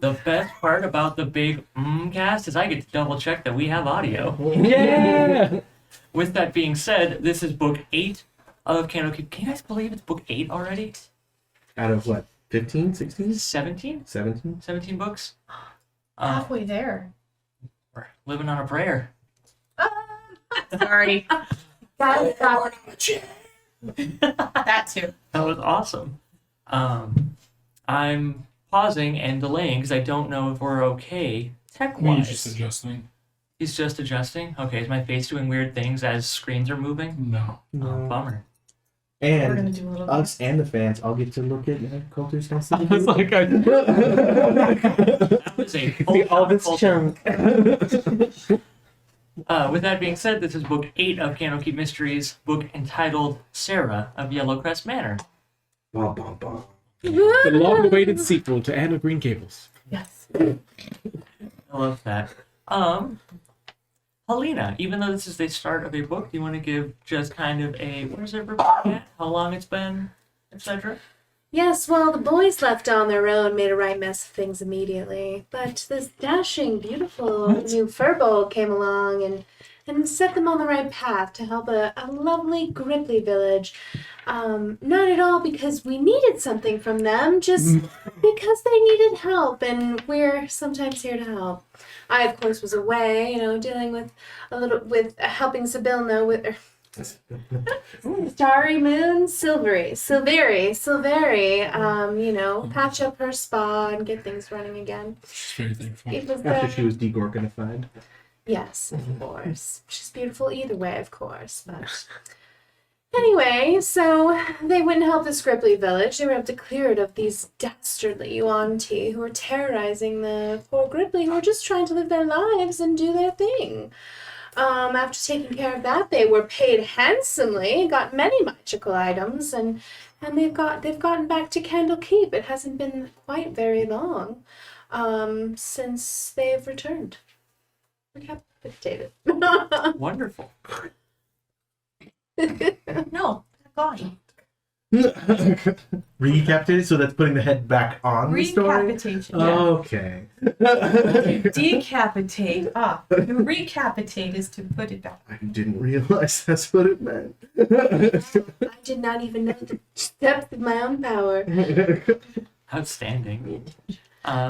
The best part about the big cast is I get to double check that we have audio. Yeah. With that being said, this is book 8 of Candlekeep. Can you guys believe it's book 8 already? Out of what? 15, 16? 17? 17? 17 books? Halfway there. We're living on a prayer. Sorry. That That too. was awesome. I'm pausing and delaying because I don't know if we're okay tech-wise. He's just adjusting. He's just adjusting? Okay, is my face doing weird things as screens are moving? No. Oh, bummer. We're gonna And do a little us and the fans all get to look at Coulter's house. I was like, That was a See all this culture. chunk. With that being said, this is book 8 of Candlekeep Mysteries, book entitled Sarah of Yellowcrest Manor. Bum, bum, bum. the long-awaited sequel to Anne of Green Gables. Yes. I love that. Helena, even though this is the start of a book, do you want to give just kind of a, where's everybody at? How long it's been, etc.? Yes, well, the boys left on their own, made a right mess of things immediately. But this dashing, beautiful new furbolg came along and set them on the right path to help a lovely Gripply village. Not at all because we needed something from them, just because they needed help, and we're sometimes here to help. I, of course, was away, dealing with helping Sibylna with her. Starry Moon, Silvery, patch up her spa and get things running again. She's very thankful. It was After she was degorgonified. Yes, of course. She's beautiful either way, of course. But anyway, so they went and helped the Gripply village. They were able to clear it of these dastardly Yuan-Ti who were terrorizing the poor Gripply, who were just trying to live their lives and do their thing. After taking care of that, they were paid handsomely, got many magical items, and they've gotten back to Candlekeep. It hasn't been quite very long since they've returned. Recapitated. Wonderful. No, gone. Recapitated, so that's putting the head back on the story? Recapitation. Yeah. Okay. Decapitate. To recapitate is to put it back. I didn't realize that's what it meant. I did not even know the depth of my own power. Outstanding.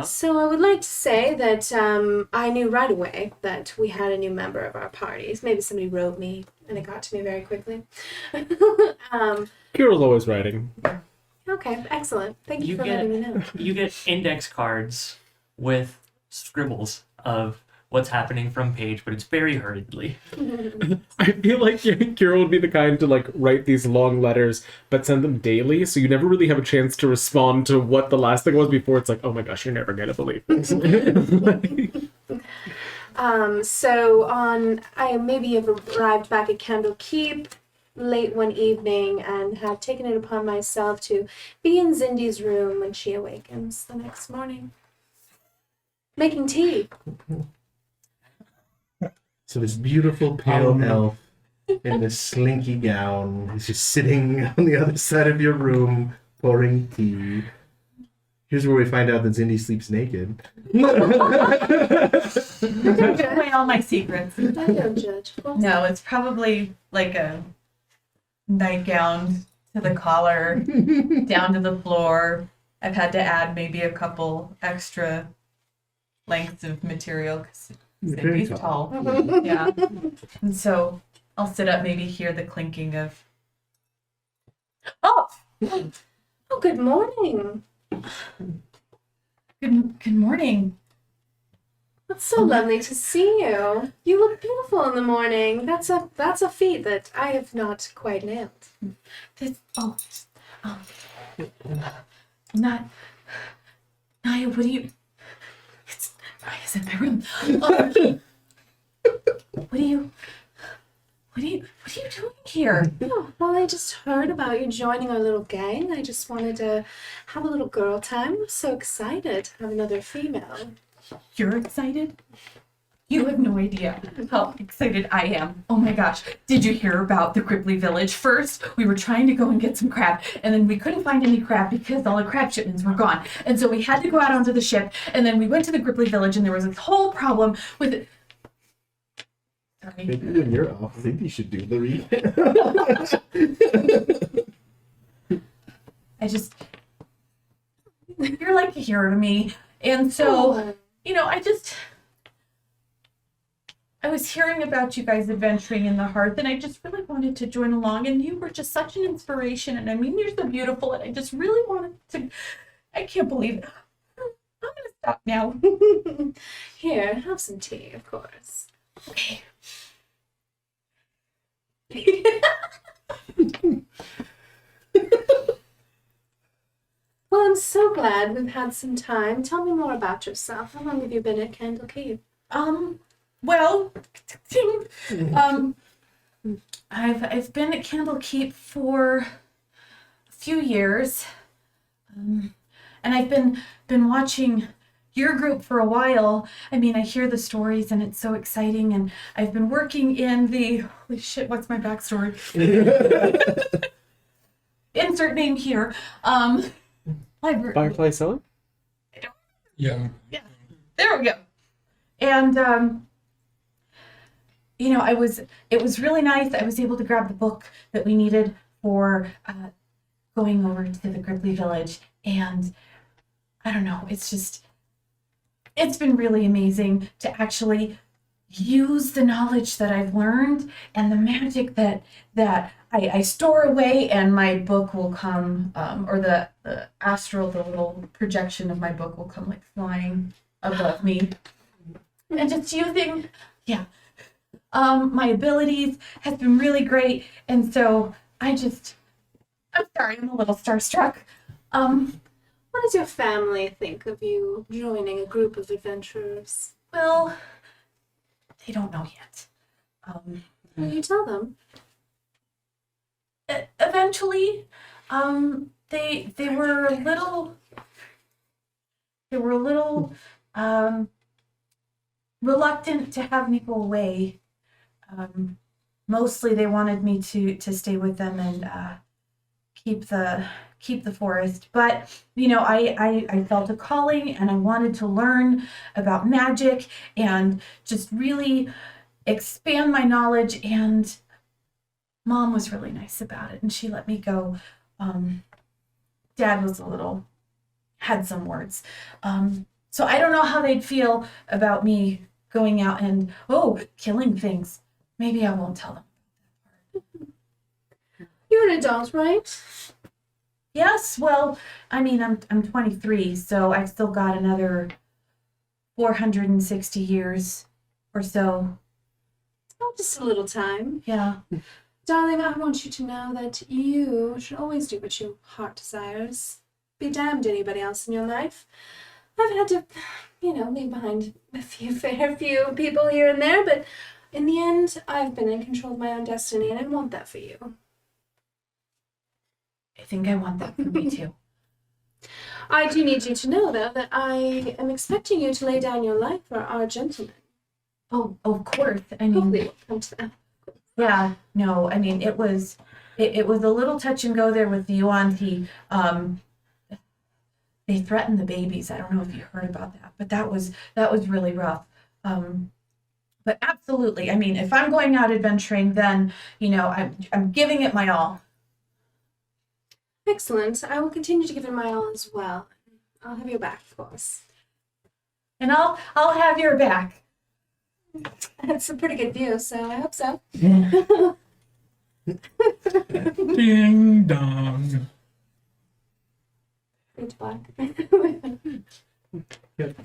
So I would like to say that I knew right away that we had a new member of our parties. Maybe somebody wrote me, and it got to me very quickly. Kira's always writing. Okay, excellent. Thank you for letting me know. You get index cards with scribbles of what's happening from page, but it's very hurriedly. I feel like Kira would be the kind to write these long letters, but send them daily, so you never really have a chance to respond to what the last thing was before it's like, oh my gosh, you're never gonna believe this. So I maybe have arrived back at Candlekeep late one evening and have taken it upon myself to be in Zindi's room when she awakens the next morning. Making tea. So this beautiful pale elf in this slinky gown is just sitting on the other side of your room pouring tea. Here's where we find out that Zindi sleeps naked. Give away all my secrets. I don't judge. Of course. No, it's probably like a nightgown to the collar, down to the floor. I've had to add maybe a couple extra lengths of material because Very Cindy's tall. tall. Yeah. And so I'll sit up, maybe hear the clinking of. Oh, good morning. Good morning. It's so lovely to see you. You look beautiful in the morning. That's a feat that I have not quite nailed. Not. Naya, what do you? It's Naya's in my room. What are you doing here? Oh, well, I just heard about you joining our little gang. I just wanted to have a little girl time. I'm so excited to have another female. You're excited? You have no idea how excited I am. Oh my gosh. Did you hear about the Cripply Village? First, we were trying to go and get some crab, and then we couldn't find any crab because all the crab shipments were gone. And so we had to go out onto the ship, and then we went to the Cripply Village, and there was a whole problem with it. Sorry. Maybe when you're off, Cindy should do the read. You're like a hero to me. And so, I was hearing about you guys adventuring in the hearth, and I just really wanted to join along, and you were just such an inspiration, and I mean, you're so beautiful, and I just really wanted to, I can't believe it. I'm going to stop now. Here, have some tea, of course. Okay. Well, I'm so glad we've had some time. Tell me more about yourself. How long have you been at Candlekeep? Well, I've been at Candlekeep for a few years, and I've been watching your group for a while. I mean, I hear the stories, and it's so exciting. And I've been working in the holy shit. What's my backstory? Insert name here. Library. Firefly Cellar? Yeah. Yeah, there we go. And it was really nice. I was able to grab the book that we needed for going over to the Gripply Village, and I don't know, it's been really amazing to actually use the knowledge that I've learned and the magic that I store away, and my book will come, or the astral, the little projection of my book will come like flying above me. And just using, my abilities has been really great. And so I'm sorry, I'm a little starstruck. What does your family think of you joining a group of adventurers? Well, they don't know yet. Will you tell them? Eventually, they were a little reluctant to have me go away. Mostly they wanted me to stay with them and keep the forest. But I felt a calling, and I wanted to learn about magic and just really expand my knowledge, and Mom was really nice about it, and she let me go. Dad was had some words. So I don't know how they'd feel about me going out and, killing things. Maybe I won't tell them. You're an adult, right? Yes, well, I mean, I'm 23, so I've still got another 460 years or so. Oh, just a little time. Yeah. Darling, I want you to know that you should always do what your heart desires. Be damned anybody else in your life. I've had to, leave behind a fair few people here and there, but in the end, I've been in control of my own destiny, and I want that for you. I think I want that for me too. I do need you to know, though, that I am expecting you to lay down your life for our gentleman. Oh, of course. I mean, Hopefully we'll come to that. yeah, no, I mean, it was a little touch and go there with the Yuan-Ti. They threatened the babies. I don't know if you heard about that, but that was really rough. But absolutely, I mean, if I'm going out adventuring, then I'm giving it my all. Excellent. I will continue to give it my all as well. I'll have your back, of course. And I'll have your back. That's a pretty good view, so I hope so. Ding dong. It's black. Can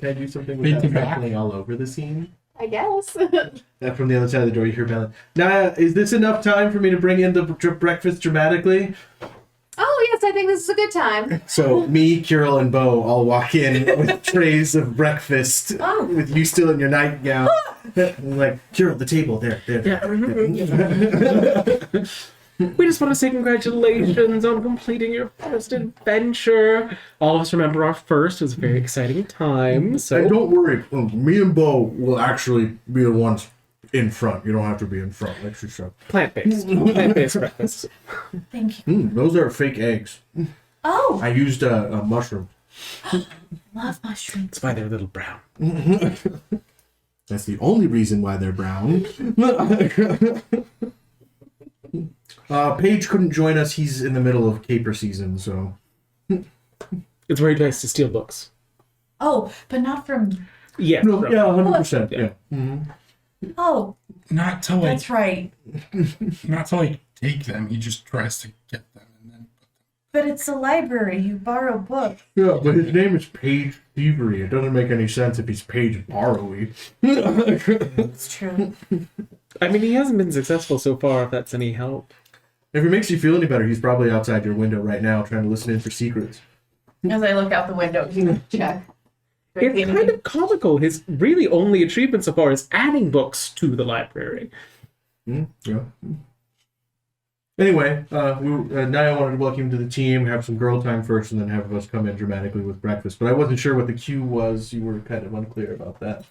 I do something Beat without the back. traveling all over the scene? I guess. From the other side of the door, you hear Bella. Now, is this enough time for me to bring in the breakfast dramatically? Oh, yes, I think this is a good time. So me, Kirill, and Bo all walk in with trays of breakfast, with you still in your nightgown. And like, Kirill, the table, there. We just want to say congratulations on completing your first adventure. All of us remember our first. It was a very exciting time. So And don't worry, me and Bo will actually be the ones in front. You don't have to be in front. Like she said. plant-based breakfast. Thank you. Those are fake eggs. Oh, I used a mushroom. love mushrooms. That's why they're a little brown. That's the only reason why they're brown. Paige couldn't join us. He's in the middle of caper season, so. It's very nice to steal books. Oh, but not from. Yeah. No, right. yeah, 100%. Yeah. Oh, Not to like, that's right. not to like take them. He just tries to get them and then. But it's a library. You borrow books. Yeah, but his name is Paige Thievery. It doesn't make any sense if he's Paige Borrowy. It's true. I mean, he hasn't been successful so far, if that's any help. If it makes you feel any better, he's probably outside your window right now trying to listen in for secrets. As I look out the window, check. It's kind of comical. His really only achievement so far is adding books to the library. Yeah. Anyway, Naya wanted to welcome you to the team, have some girl time first, and then have us come in dramatically with breakfast. But I wasn't sure what the cue was. You were kind of unclear about that.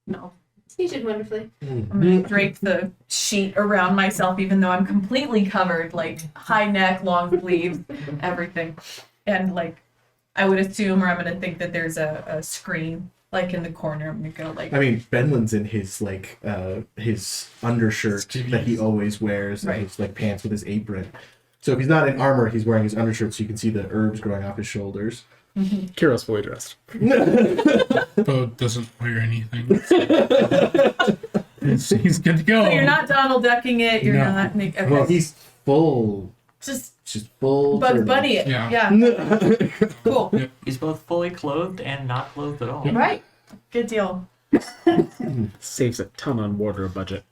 No. You did wonderfully. I'm gonna drape the sheet around myself, even though I'm completely covered, like high neck, long sleeves, everything. And like, I would assume, or I'm gonna think that there's a screen like in the corner. I'm gonna go like. I mean, Benlin's in his his undershirt that he always wears, and Right. his like pants with his apron. So if he's not in armor, he's wearing his undershirt, so you can see the herbs growing off his shoulders. Kiro's fully dressed. Bo doesn't wear anything. He's good to go. So you're not Donald ducking it. You're No. not. Okay. Well, he's full, Just just full. Bugs turtle. Bunny it. Yeah. Yeah. Cool. He's both fully clothed and not clothed at all. Right. Good deal. Saves a ton on wardrobe budget.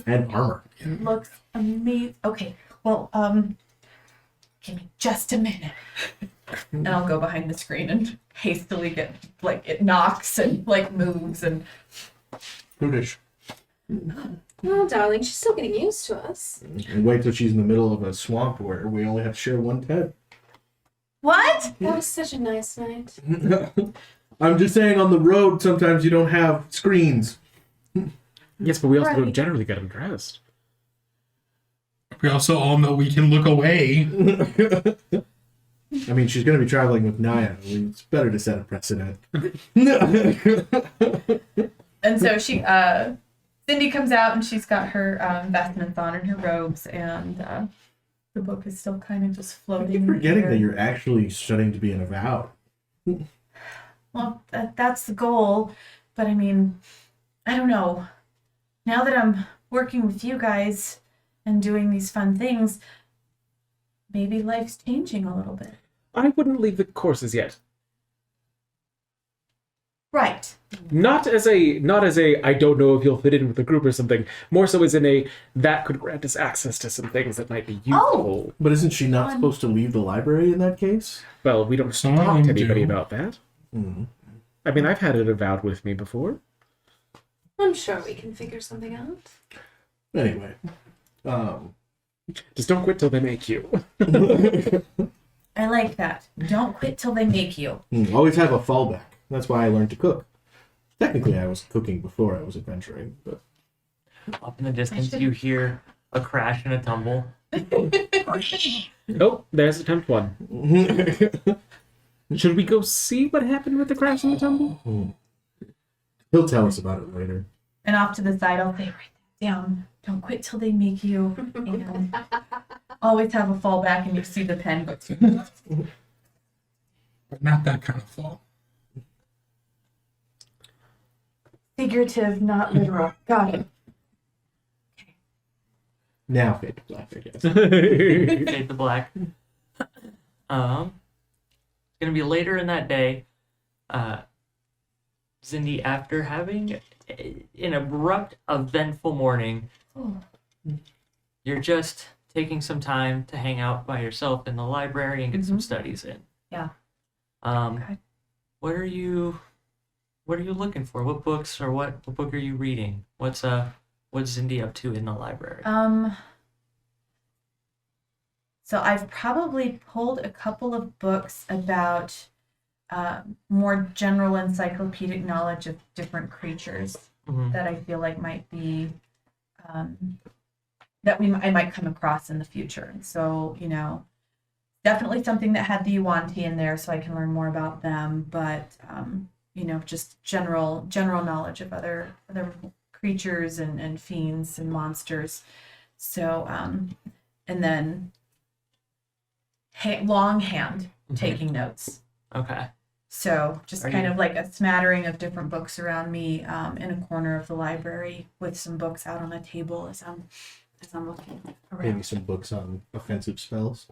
And armor. Looks amazing. Okay. Well, give me just a minute. And I'll go behind the screen and hastily get, like, it knocks and, like, moves and. Prudish. Well, darling, she's still getting used to us. And wait till she's in the middle of a swamp where we only have to share one tent. What? That was such a nice night. I'm just saying, on the road, sometimes you don't have screens. Yes, but we also don't Right. generally get him dressed. We also all know we can look away. I mean, she's going to be traveling with Naya. It's better to set a precedent. And so she, Cindy comes out and she's got her vestments on and her robes, and the book is still kind of just I floating. keep in the forgetting air. that you're actually studying to be an avowed. Well, that's the goal, but I mean, I don't know. Now that I'm working with you guys and doing these fun things, maybe life's changing a little bit. I wouldn't leave the courses yet. Right. Not as a I don't know if you'll fit in with the group or something. More so as in a that could grant us access to some things that might be useful. But isn't she not Fun. supposed to leave the library in that case? Well, we don't Some talk of to them anybody do. about that. Hmm. I mean, I've had it avowed with me before. I'm sure we can figure something out. Anyway. Just don't quit till they make you. I like that. Don't quit till they make you. Always have a fallback. That's why I learned to cook. Technically, I was cooking before I was adventuring, but Up in the distance, should- you hear a crash and a tumble. Oh, there's attempt one. Should we go see what happened with the crash and the tumble? he'll tell us about it later. And off to the side, I'll say, write that down. Don't quit till they make you. And always have a fallback, and you see the pen go. But not that kind of fall. Figurative, not literal. Got it. Now, fade to black, I guess. Fade to black. It's gonna be later in that day. Cindy, after having an abrupt, eventful morning, Oh. you're just taking some time to hang out by yourself in the library and get some studies in. Yeah. Okay. What are you looking for? What books or what book are you reading? What's Cindy up to in the library? So I've probably pulled a couple of books about more general encyclopedic knowledge of different creatures Mhm. that I feel like might be I might come across in the future. And so, definitely something that had the Yuan-Ti in there so I can learn more about them, but just general knowledge of other creatures and fiends and monsters. So and then longhand taking notes. Okay. So just Are kind you- of like a smattering of different books around me in a corner of the library with some books out on a table as I'm looking Maybe around. some books on offensive spells.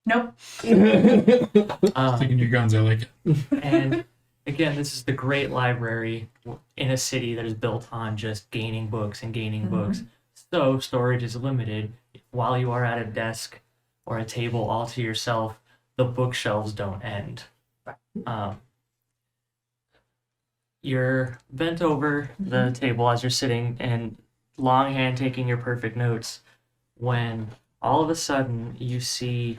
Nope. Sticking your guns, I like it. And again, this is the great library in a city that is built on just gaining books and gaining books. So storage is limited. While you are at a desk or a table all to yourself, the bookshelves don't end. You're bent over the table as you're sitting and longhand taking your perfect notes when all of a sudden you see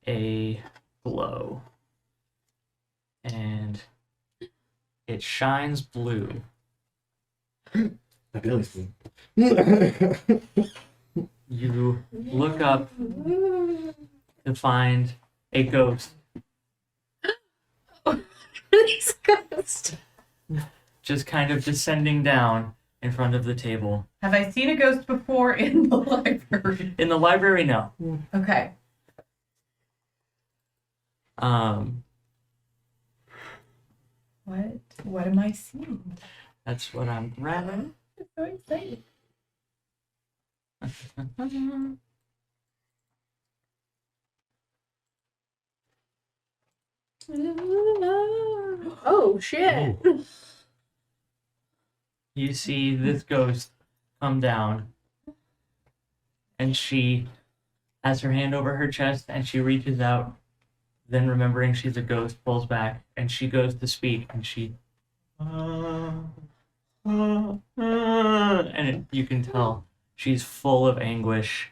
a glow and it shines blue. My belly's blue. You look up to find a ghost This ghost. just kind of descending down in front of the table. Have I seen a ghost before in the library? In the library, no. Okay. What am I seeing? That's what I'm grabbing. I'm so excited. Oh shit. You see this ghost come down, and she has her hand over her chest, and she reaches out. Then, remembering she's a ghost, pulls back, and she goes to speak, and she, you can tell she's full of anguish.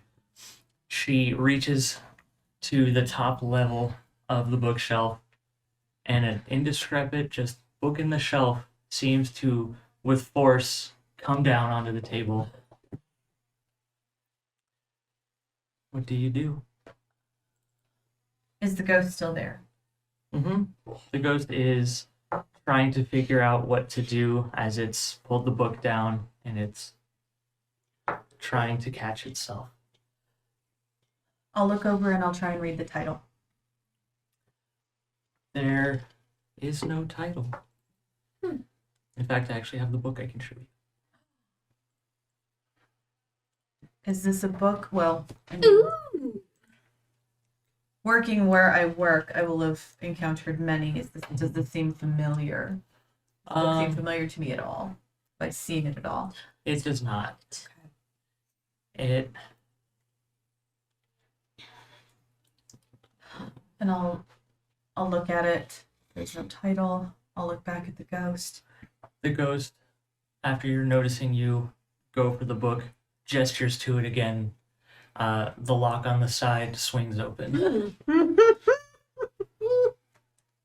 She reaches to the top level of the bookshelf, and an indiscrepant just book in the shelf seems to, with force, come down onto the table. What do you do? Is the ghost still there? Mm-hmm. The ghost is trying to figure out what to do as it's pulled the book down and it's trying to catch itself. I'll look over and I'll try and read the title. There is no title. In fact, I actually have the book I can show you. Is this a book? Well, I mean, Ooh. working where I work, I will have encountered many. Does this seem familiar? Does it seem familiar to me at all? Have I seen it at all? It does not. It And I'll look at it. There's no title. I'll look back at the ghost. the ghost, after you're noticing you go for the book, gestures to it again. The lock on the side swings open.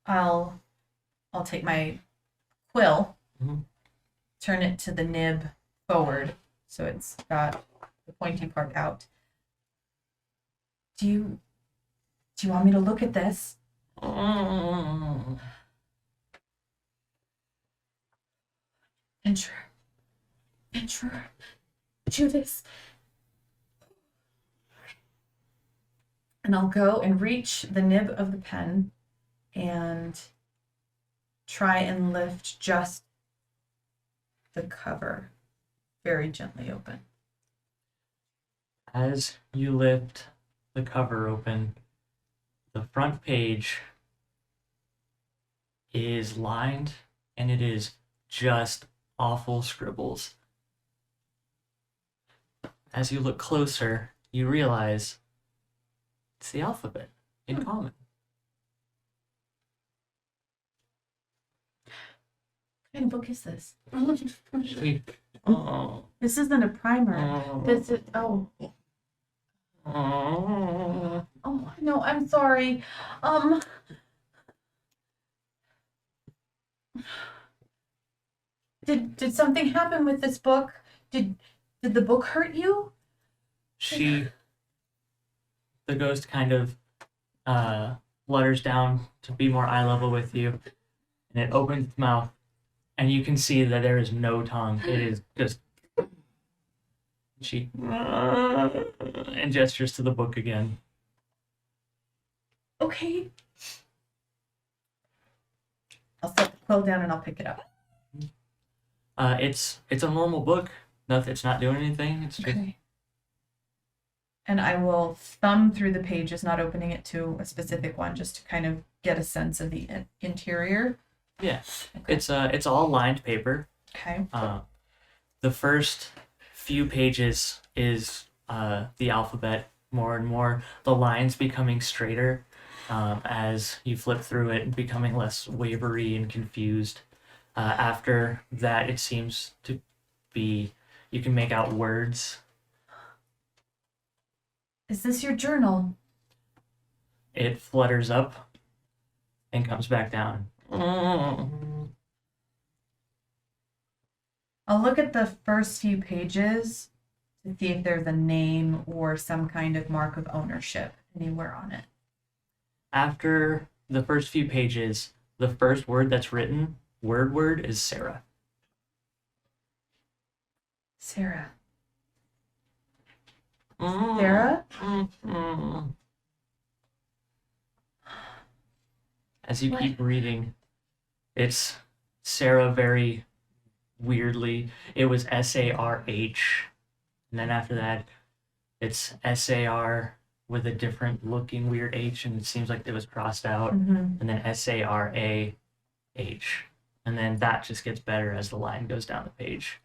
I'll take my quill, Mhm. turn it to the nib forward, so it's got the pointy part out. Do you want me to look at this? Enter, Judas. And I'll go and reach the nib of the pen and try and lift just the cover very gently open. As you lift the cover open, the front page is lined and it is just awful scribbles. As you look closer, you realize it's the alphabet in common. What kind of book is this? Oh, This isn't a primer. oh. This is oh. Oh. Oh, no, I'm sorry. Did something happen with this book? Did the book hurt you? The ghost kind of flutters down to be more eye level with you, and it opens its mouth, and you can see that there is no tongue. It is just. She and gestures to the book again. Okay. I'll set the quill down and I'll pick it up. It's a normal book. No, it's not doing anything. It's just Okay. And I will thumb through the pages, not opening it to a specific one, just to kind of get a sense of the interior. yeah. Okay. It's all lined paper. Okay. The first few pages is the alphabet more and more. The lines becoming straighter as you flip through it, and becoming less wavery and confused. After that, it seems to be you can make out words. Is this your journal? It flutters up and comes back down. I'll look at the first few pages to see if there's a name or some kind of mark of ownership anywhere on it. After the first few pages, the first word that's written, word, is Sarah. Sarah. Sarah? As you What? keep reading, it's Sarah very weirdly. It was SARH. And then after that, it's SAR with a different looking weird H, and it seems like it was crossed out. Mm-hmm. And then SARAH. And then that just gets better as the line goes down the page.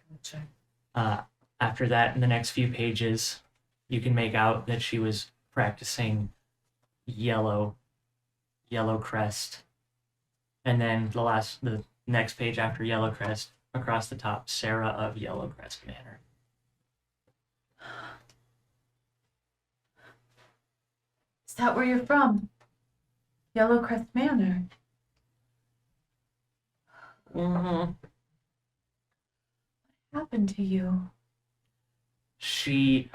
After that, in the next few pages, you can make out that she was practicing Yellowcrest. And then the next page after Yellowcrest, across the top, Sarah of Yellowcrest Manor. Is that where you're from? Yellowcrest Manor. Mm-hmm. What happened to you? She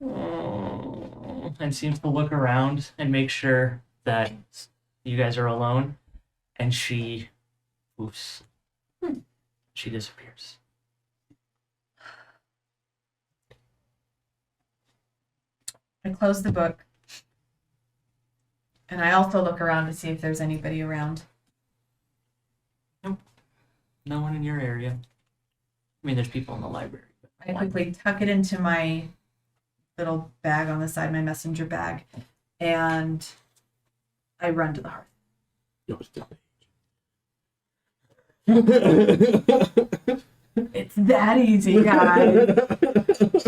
and seems to look around and make sure that you guys are alone, and she poofs. She disappears. I close the book. And I also look around to see if there's anybody around. No one in your area. I mean, there's people in the library. But I quickly tuck it into my little bag on the side, my messenger bag, and I run to the hearth. It's that easy, guys.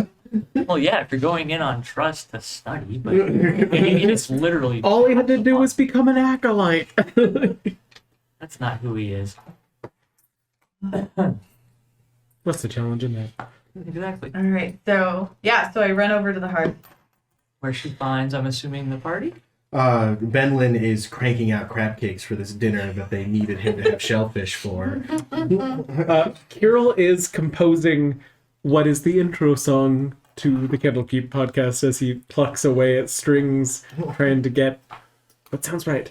Well, yeah, if you're going in on trust to study, but it's literally All he had to do was become an acolyte. that's not who he is. What's the challenge in that? Exactly. All right, so I run over to the hearth. Where she finds, I'm assuming, the party. Benlin is cranking out crab cakes for this dinner that they needed him to have shellfish for. Kirill is composing what is the intro song to the Candlekeep podcast as he plucks away at strings, trying to get what sounds right.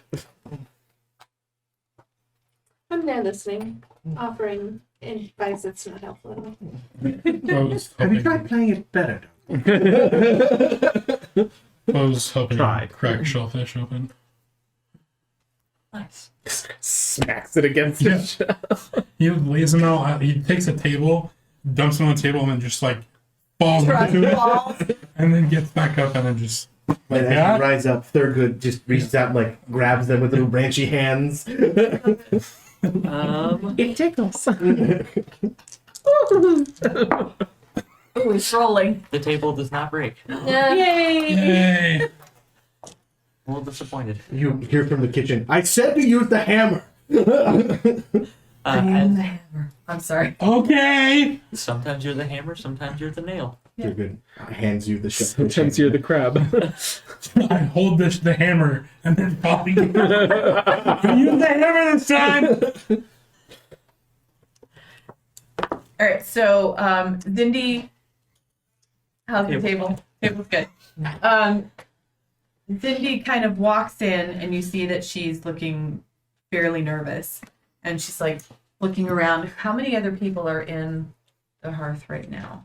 I'm there listening, offering advice that's not helpful at all. I was Have you hoping, tried playing it better? I was hoping Tried. to crack shellfish open. Nice. Smacks it against Yeah. it. He lays them out. He takes a table, dumps them on the table, and then just like falls into it, and then gets back up and then just like And as that. he rides up, Thurgood just reaches out and like grabs them with little branchy hands. It tickles. Oh, he's rolling. The table does not break. Yay! Yay! A little disappointed. You hear from the kitchen, I said to use the hammer! I am the hammer. I'm sorry. Okay. Sometimes you're the hammer, sometimes you're the nail. You're good. Hands you the ship. Sometimes you're the crab. I hold the hammer and then popping it. Use the hammer this time. All right, so Zindi, how's the table? Table's good. Zindi kind of walks in, and you see that she's looking fairly nervous, and she's like looking around. How many other people are in the hearth right now?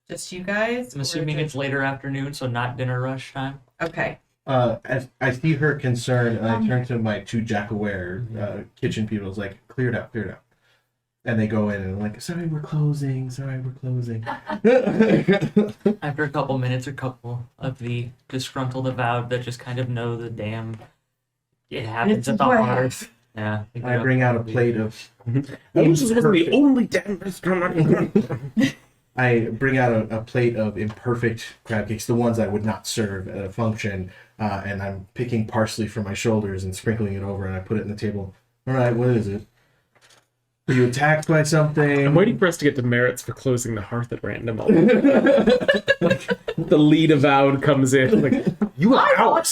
Just you guys? I'm assuming it's later afternoon, so not dinner rush time. Okay. As I see her concern, and I turn to my two Jack-aware kitchen people. It's like, clear it out. And they go in and like, sorry, we're closing. After a couple minutes, a couple of the disgruntled avowed that just kind of know the damn. It happens at the hearth. Yeah. I bring out a plate of. This wasn't the only damn restaurant. I bring out a plate of imperfect crab cakes, the ones I would not serve at a function, and I'm picking parsley from my shoulders and sprinkling it over, and I put it on the table. All right, what is it? Were you attacked by something? I'm waiting for us to get to merits for closing the hearth at random. Like, the lead avowed comes in, like, you are out.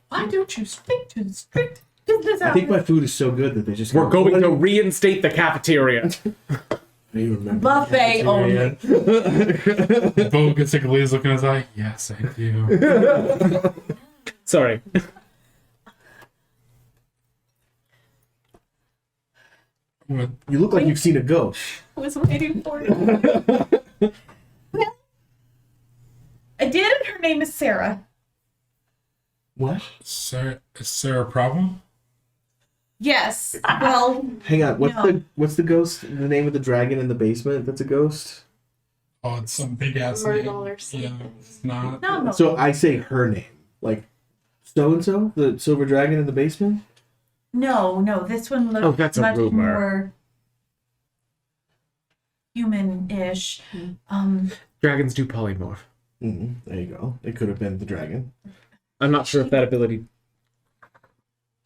Why don't you speak to the strict business I think hours? my food is so good that they just. We're going to reinstate the cafeteria. You remember Buffet only. Bo gets a glaze look in his eye. Yes, I do. Sorry. What? You look like you've seen a ghost. I was waiting for it. Well, I did, and her name is Sarah. What? Is there a problem? Yes. Well, Hang on. No. What's the ghost? The name of the dragon in the basement? That's a ghost. Oh, it's some big ass Myrtle name. or something. Yeah, it's not. no. So I say her name, like so and so, the silver dragon in the basement. No. This one looks Oh, that's a much rumor. more human-ish. Dragons do polymorph. There you go. It could have been the dragon. I'm not sure if that ability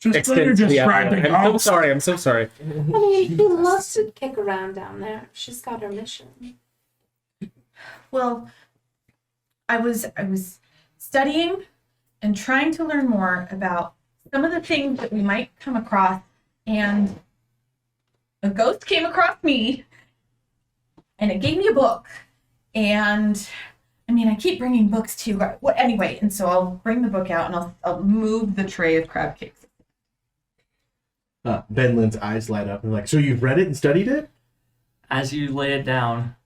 Just let her extends to the describe other. the I'm ghost. so sorry. I mean, he loves to kick around down there. She's got her mission. Well, I was studying and trying to learn more about some of the things that we might come across, and a ghost came across me, and it gave me a book. And I mean, I keep bringing books to you. What anyway? And so I'll bring the book out, and I'll move the tray of crab cakes. Ben Lynn's eyes light up and like, so you've read it and studied it? As you lay it down,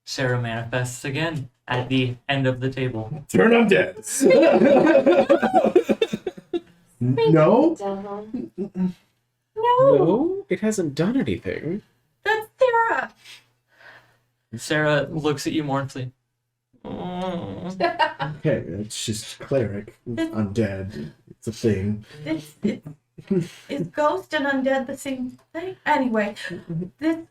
Sarah manifests again at the end of the table. Turn them dead. No. Devil. No, it hasn't done anything. That's Sarah. Sarah looks at you mournfully. Mm. Okay, it's just cleric, undead. It's a thing. Is ghost and undead the same thing? Anyway,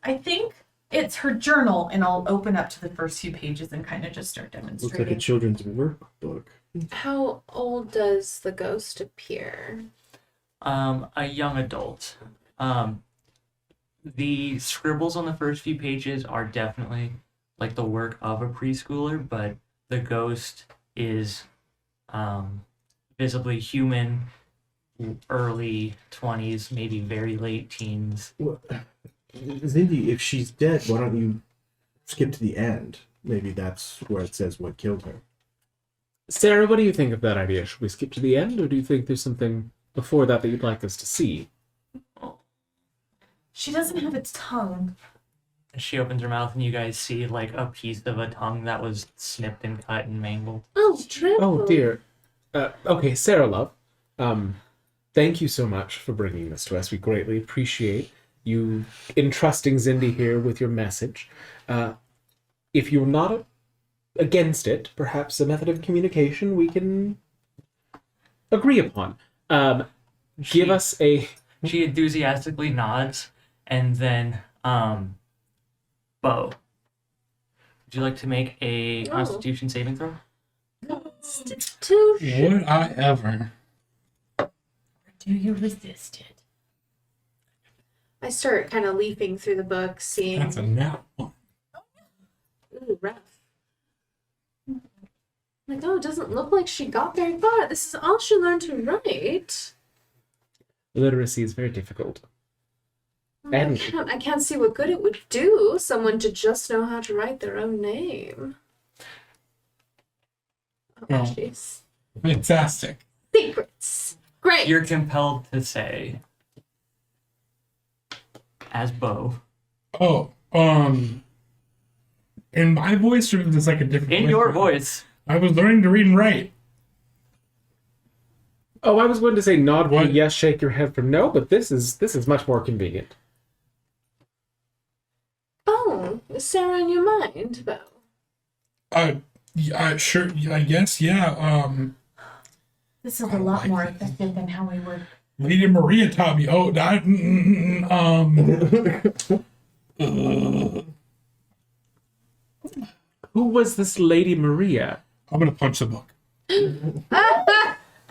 I think it's her journal, and I'll open up to the first few pages and kind of just start Looks like a demonstrating. children's workbook. How old does the ghost appear? A young adult. The scribbles on the first few pages are definitely like the work of a preschooler, but the ghost is visibly human, early 20s, maybe very late teens. Well, Zindi, if she's dead, why don't you skip to the end? Maybe that's where it says what killed her. Sarah, what do you think of that idea? Should we skip to the end, or do you think there's something before that you'd like us to see? She doesn't have a tongue. She opens her mouth and you guys see like a piece of a tongue that was snipped and cut and mangled. Oh, true. Oh dear. Okay, Sarah, love. Thank you so much for bringing this to us. We greatly appreciate you entrusting Zindi here with your message. If you're not against it, perhaps a method of communication we can agree upon. Give us a... She enthusiastically nods, and then, Bo, would you like to make a Oh. Constitution saving throw? Would I ever? Do you resist it? I start kind of leafing through the book, seeing. That's a nap one. Ooh, rough. Like, oh, it doesn't look like she got very far. This is all she learned to write. Literacy is very difficult. And I can't see what good it would do someone to just know how to write their own name. Oh, Well. jeez. Fantastic. Secrets. Great. You're compelled to say, as Bo, Oh, in my voice, or is this like a different in voice? your voice. I was learning to read and write. I was going to say nod for What? yes, shake your head for no, but this is much more convenient. Oh, is Sarah in your mind, Bo? Yeah, sure, I guess, yeah. This is a lot more effective than how we would. Lady Maria taught me. Oh, that, Who was this Lady Maria? I'm gonna punch the book.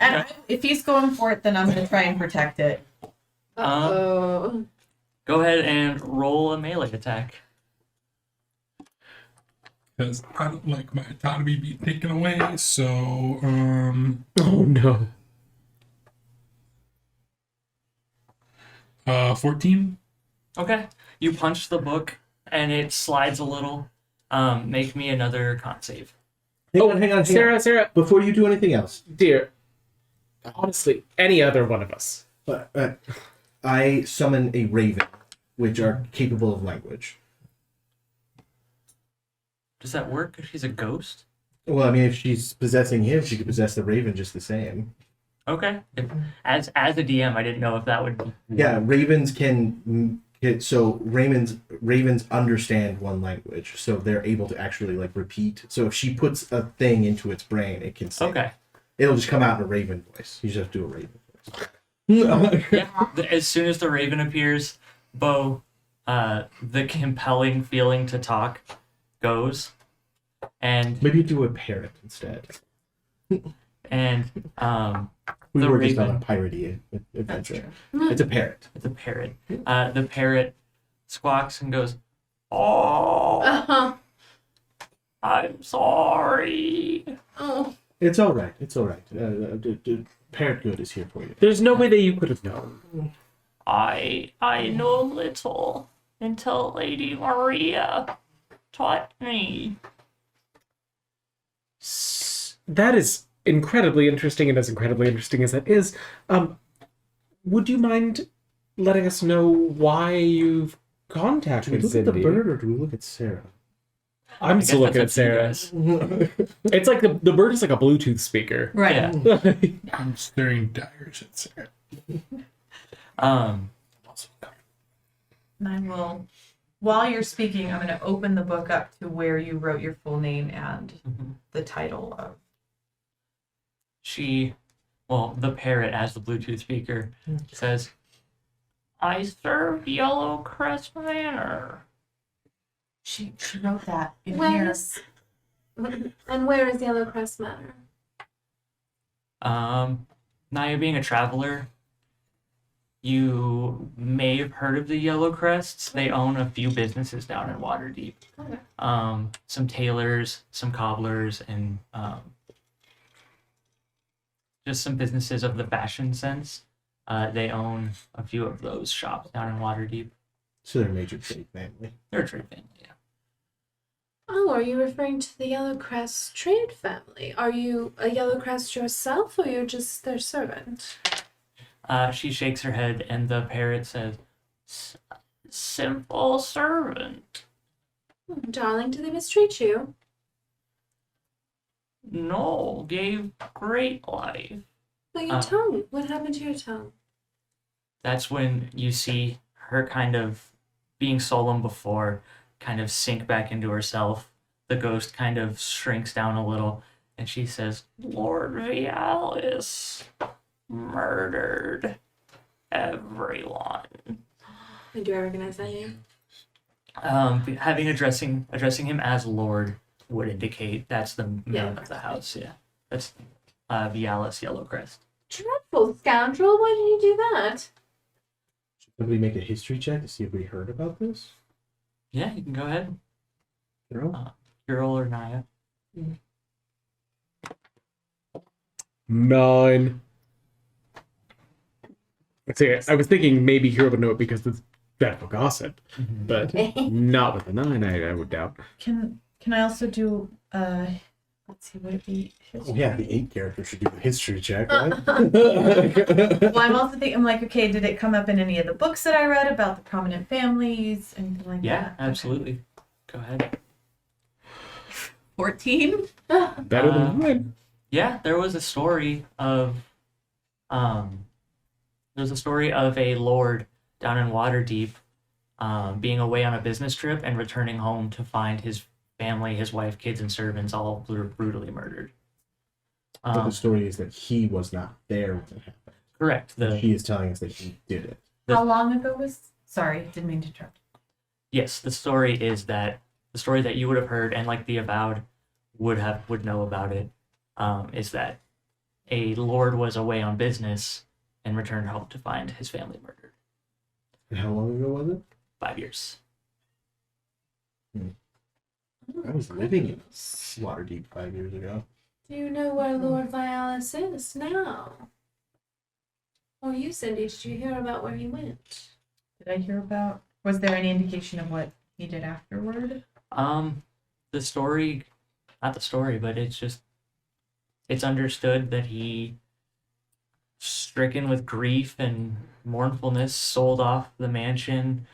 And if he's going for it, then I'm going to try and protect it. Oh. Go ahead and roll a melee attack. Because I don't like my autonomy being taken away, so, Oh no. 14? Okay. You punch the book, and it slides a little. Make me another con save. Hang on. Sarah, Before you do anything else, dear. Honestly, any other one of us. I summon a raven, which are capable of language. Does that work if she's a ghost? Well, I mean, if she's possessing him, she could possess the raven just the same. Okay. As a DM, I didn't know if that would. Yeah, ravens can. So ravens understand one language, so they're able to actually like repeat. So if she puts a thing into its brain, it can say. Okay. It'll just come out in a raven voice. You just have to do a raven voice. Yeah. As soon as the raven appears, Bo, the compelling feeling to talk goes, and Maybe do a parrot instead. and We The were just raven. on a piratey adventure. true. It's a parrot. it's a parrot. The parrot squawks and goes, "Oh, Uh-huh. I'm sorry." Oh. It's all right. Parrot good is here for you. There's no way that you could have known. I know little until Lady Maria taught me. That is incredibly interesting, and as incredibly interesting as that is, would you mind letting us know why you've Do we contacted look at the Cindy? bird or do we look at Sarah? I'm I guess still looking at that's up to you Sarah. guys. It's like the bird is like a Bluetooth speaker. Right. Yeah. I'm staring daggers at Sarah. Um. And I will, while you're speaking, I'm going to open the book up to where you wrote your full name and the title of. The parrot as the Bluetooth speaker says, "I serve Yellowcrest Manor." She wrote that in here. Where's... And where is Yellowcrest Manor? Naya, being a traveler, you may have heard of the Yellowcrests. They own a few businesses down in Waterdeep. Okay. Some tailors, some cobblers, and just some businesses of the fashion sense. They own a few of those shops down in Waterdeep. So they're a major trade family. They're a trade family, yeah. Oh, are you referring to the Yellowcrest trade family? Are you a Yellowcrest yourself, or you're just their servant? She shakes her head, and the parrot says, "Simple servant. Darling, do they mistreat you? No, gave great life." But your tongue. What happened to your tongue? That's when you see her kind of being solemn before, kind of sink back into herself. The ghost kind of shrinks down a little, and she says, "Lord Vialis murdered everyone." And do I recognize that name? Addressing him as Lord would indicate that's the man of the house. Yeah, that's Vialis Yellowcrest. Dreadful scoundrel! Why did you do that? Somebody make a history check to see if we heard about this. Yeah, you can go ahead. Girl? Girl or Naya. 9. See, I was thinking maybe Hero would know it because it's dreadful gossip, but not with the 9. I would doubt. Can I also do let's see, would it be Oh, yeah, the 8 character should do a history check, right? Well, I'm also thinking, I'm like, okay, did it come up in any of the books that I read about the prominent families, anything like Yeah, that? absolutely. Go ahead. 14? Better than mine. Yeah, there was a story of a lord down in Waterdeep being away on a business trip and returning home to find his family, his wife, kids, and servants all brutally murdered. But the story is that he was not there when it happened. Correct. She is telling us that he did it. How long ago was? Sorry, didn't mean to interrupt. Yes, the story that you would have heard, and like the Avowed would know about it, is that a lord was away on business and returned home to find his family murdered. And how long ago was it? 5 years. I was living in Waterdeep 5 years ago. Do you know where Lord Vialis is now? Oh, you, Cindy, did you hear about where he went? Did I hear about? Was there any indication of what he did afterward? The story, not the story, but it's understood that he, stricken with grief and mournfulness, sold off the mansion,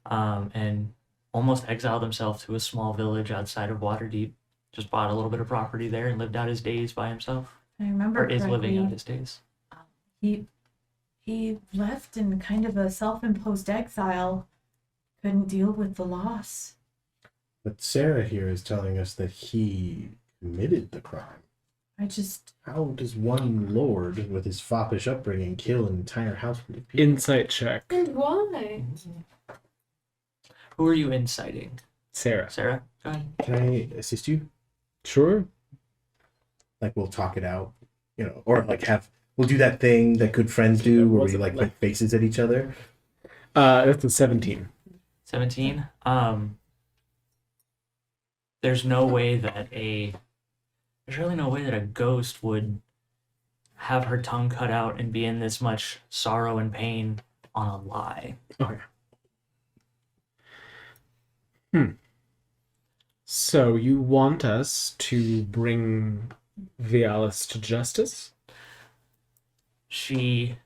and almost exiled himself to a small village outside of Waterdeep. Just bought a little bit of property there and lived out his days by himself. I remember Or is living correctly, out his days. He left in kind of a self-imposed exile. Couldn't deal with the loss. But Sarah here is telling us that he committed the crime. How does one lord with his foppish upbringing kill an entire house full of people? Insight check. And why? Who are you inciting? Sarah. Sarah? Go ahead. Can I assist you? Sure. Like, we'll talk it out, or like we'll do that thing that good friends do where What's we it like like? put faces at each other. That's a 17. 17. There's really no way that a ghost would have her tongue cut out and be in this much sorrow and pain on a lie. Okay. So you want us to bring Vialis to justice? She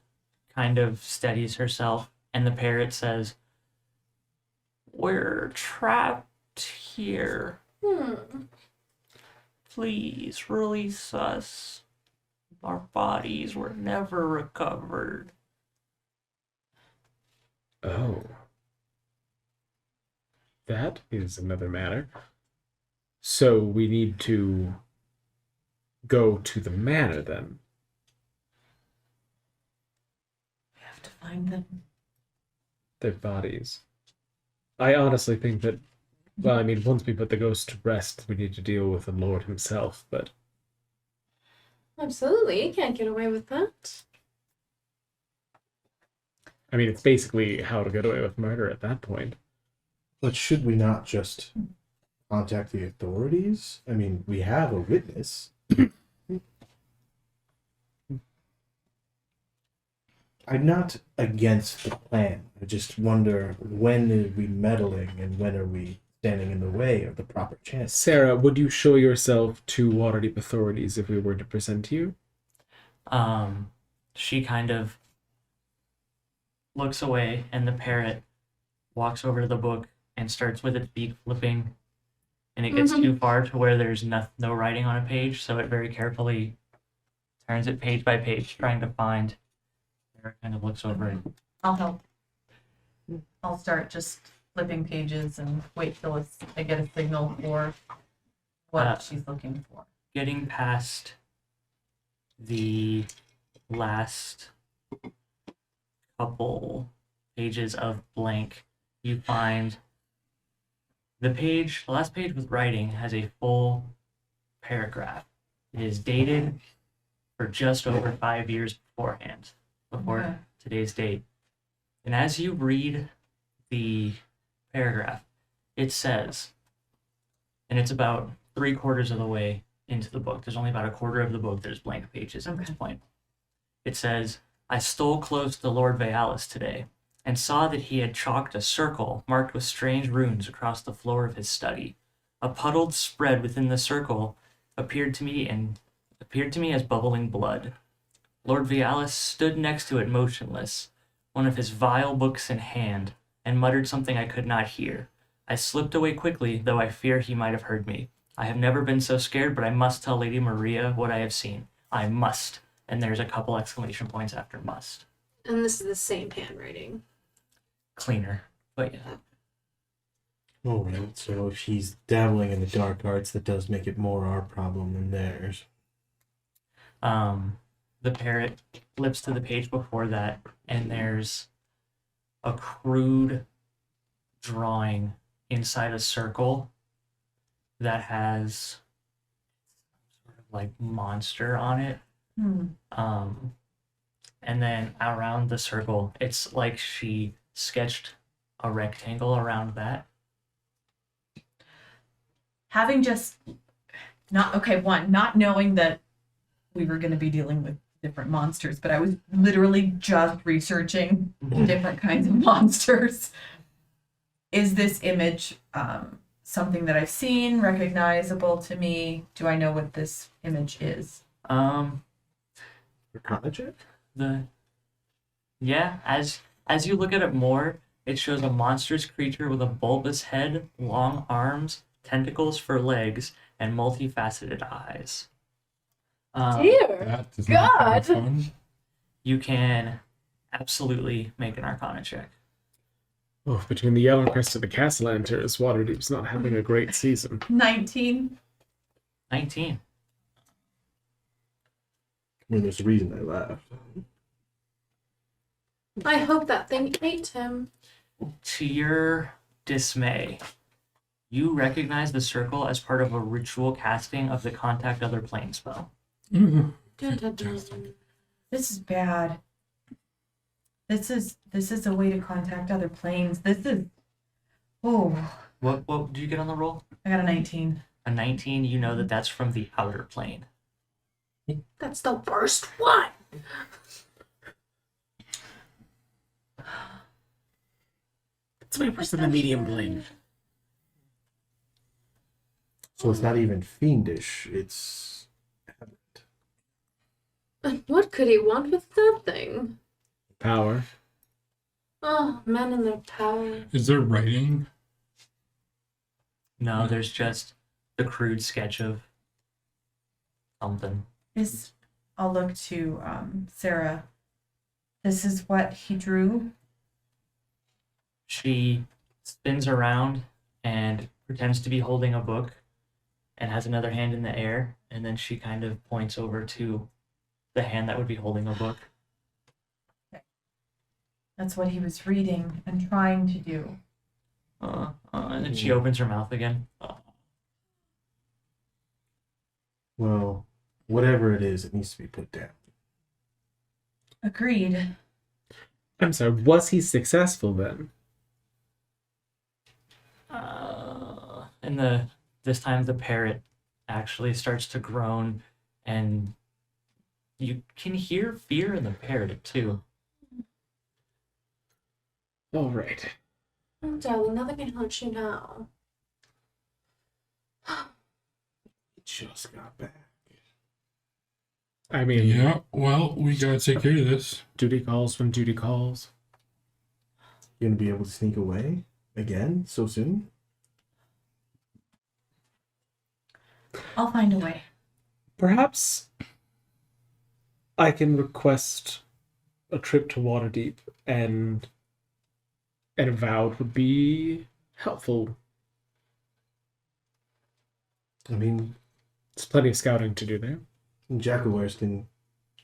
kind of steadies herself, and the parrot says, "We're trapped here. Please release us. Our bodies were never recovered." Oh. That is another matter. So we need to go to the manor then. We have to find them. Their bodies. I honestly think that, well, I mean, once we put the ghost to rest, we need to deal with the Lord himself, but Absolutely, you can't get away with that. I mean, it's basically how to get away with murder at that point. But should we not just contact the authorities? I mean, we have a witness. I'm not against the plan. I just wonder, when are we meddling and when are we standing in the way of the proper chance? Sarah, would you show yourself to Waterdeep authorities if we were to present you? She kind of looks away, and the parrot walks over to the book and starts with its beak flipping, and it gets too far to where there's no writing on a page, so it very carefully turns it page by page, trying to find. Sarah kind of looks over it. I'll help. I'll start just flipping pages and wait till I get a signal for what she's looking for. Getting past the last couple pages of blank, you find the last page with writing has a full paragraph. It is dated for just over 5 years before Okay. today's date. And as you read the paragraph, it says, and it's about 3/4 of the way into the book. There's only about a quarter of the book that is blank pages at this point. It says, I stole close to Lord Valis today, and saw that he had chalked a circle marked with strange runes across the floor of his study. A puddled spread within the circle appeared to me as bubbling blood. Lord Valis stood next to it motionless, one of his vile books in hand, and muttered something I could not hear. I slipped away quickly, though I fear he might have heard me. I have never been so scared, but I must tell Lady Maria what I have seen. I must. And there's a couple exclamation points after must. And this is the same handwriting. Cleaner, but yeah. All right, so if she's dabbling in the dark arts, that does make it more our problem than theirs. The parrot flips to the page before that, and there's a crude drawing inside a circle that has sort of like monster on it. And then around the circle, it's like she sketched a rectangle around that. Having just not knowing that we were going to be dealing with different monsters, but I was literally just researching different kinds of monsters. Is this image something that I've seen, recognizable to me? Do I know what this image is? Arcana check? As you look at it more, it shows a monstrous creature with a bulbous head, long arms, tentacles for legs, and multifaceted eyes. Dear That does not sound God. fun. You can absolutely make an Arcana check. Oh, between the Yellowcrest and the Castellanters, Waterdeep's not having a great season. 19. 19. I mean, there's a reason I laughed. I hope that thing ate him. To your dismay, you recognize the circle as part of a ritual casting of the Contact Other Plane spell. Dun, dun, dun. This is bad. This is a way to contact other planes. What What do you get on the roll? I got a 19. A 19, you know that that's from the outer plane. That's the worst one. It's way worse than the medium plane. So it's not even fiendish, it's aberrant. And what could he want with that thing? Power. Oh, men and their power. Is there writing? No, there's just the crude sketch of something. I'll look to Sarah. This is what he drew. She spins around and pretends to be holding a book and has another hand in the air, and then she kind of points over to the hand that would be holding a book. That's what he was reading and trying to do. And then she opens her mouth again. Well, whatever it is, it needs to be put down. Agreed. I'm sorry, was he successful then? And this time the parrot actually starts to groan, and you can hear fear in the parrot too. All right. Oh, darling, nothing can hurt you now. It just got back. I mean, Yeah, well, we gotta take care of this. duty calls when duty calls. You gonna be able to sneak away again so soon? I'll find a way. Perhaps I can request a trip to Waterdeep, and an avowed would be helpful. I mean, There's plenty of scouting to do there. Jackawares can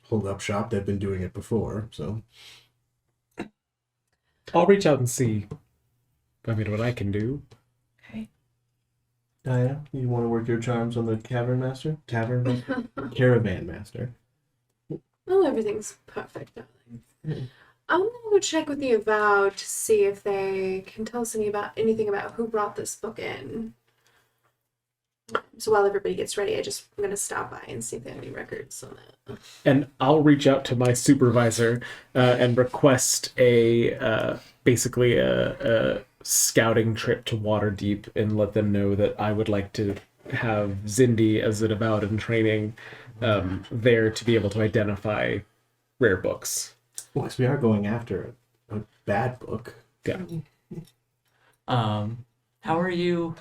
hold up shop. They've been doing it before, so. I'll reach out and see. What I can do. Okay. Diana, you want to work your charms on the Cavern Master? Tavern Master? Caravan Master. Oh, everything's perfect, darling. I'm gonna go check with the Avowed to see if they can tell us anything about who brought this book in. So while everybody gets ready, I'm going to stop by and see if they have any records on that. And I'll reach out to my supervisor and request basically a scouting trip to Waterdeep and let them know that I would like to have Zindi as an Avowed in training there to be able to identify rare books. Well, 'cause we are going after a bad book. Yeah. How are you?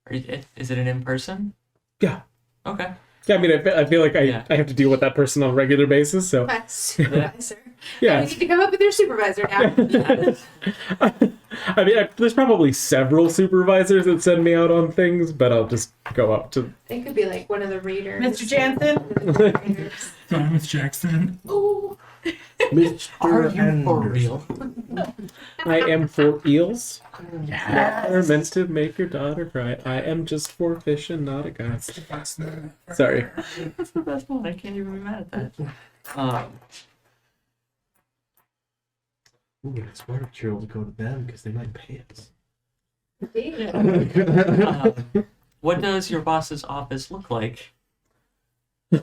Is it an in-person? Yeah. Okay. Yeah, I mean, I feel like Yeah. I have to deal with that person on a regular basis, so My supervisor. yeah. You need to come up with your supervisor now. I mean, there's probably several supervisors that send me out on things, but I'll just go up to. It could be like one of the readers. Mr. Jansen? Sorry, Miss Jackson. Oh, Mr. Are you for Anderson. real? I am for eels. Yes. They're meant to make your daughter cry. I am just for fish and not a guy. Sorry. That's the best one. I can't even be mad at that. Ooh, it's smart to go to them because they might pay us. What does your boss's office look like? The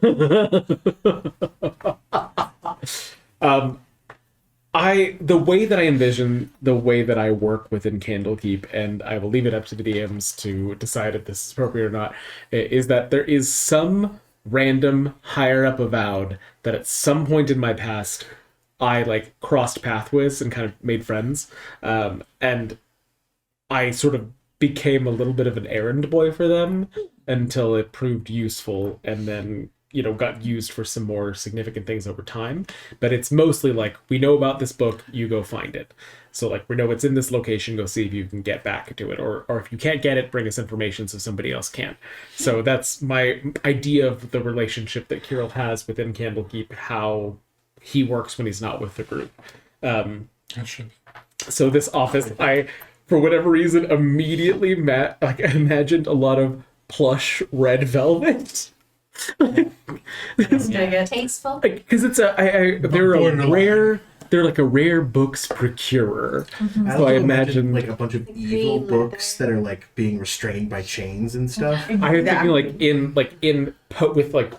way that I envision the way that I work within Candlekeep, and I will leave it up to the DMs to decide if this is appropriate or not, is that there is some random higher up Avowed that at some point in my past I like crossed paths with and kind of made friends, and I sort of became a little bit of an errand boy for them until it proved useful, and then got used for some more significant things over time. But it's mostly like, we know about this book, you go find it. So like, we know it's in this location, go see if you can get back to it, or if you can't get it, bring us information so somebody else can. So that's my idea of the relationship that Kirill has within Candlekeep, how he works when he's not with the group. So this office, I, for whatever reason, immediately imagined a lot of plush red velvet. Dig it. tasteful. Because it's they're like a rare books procurer. So I imagine like a bunch of evil Green books leather. that are like being restrained by chains and stuff. I am thinking with like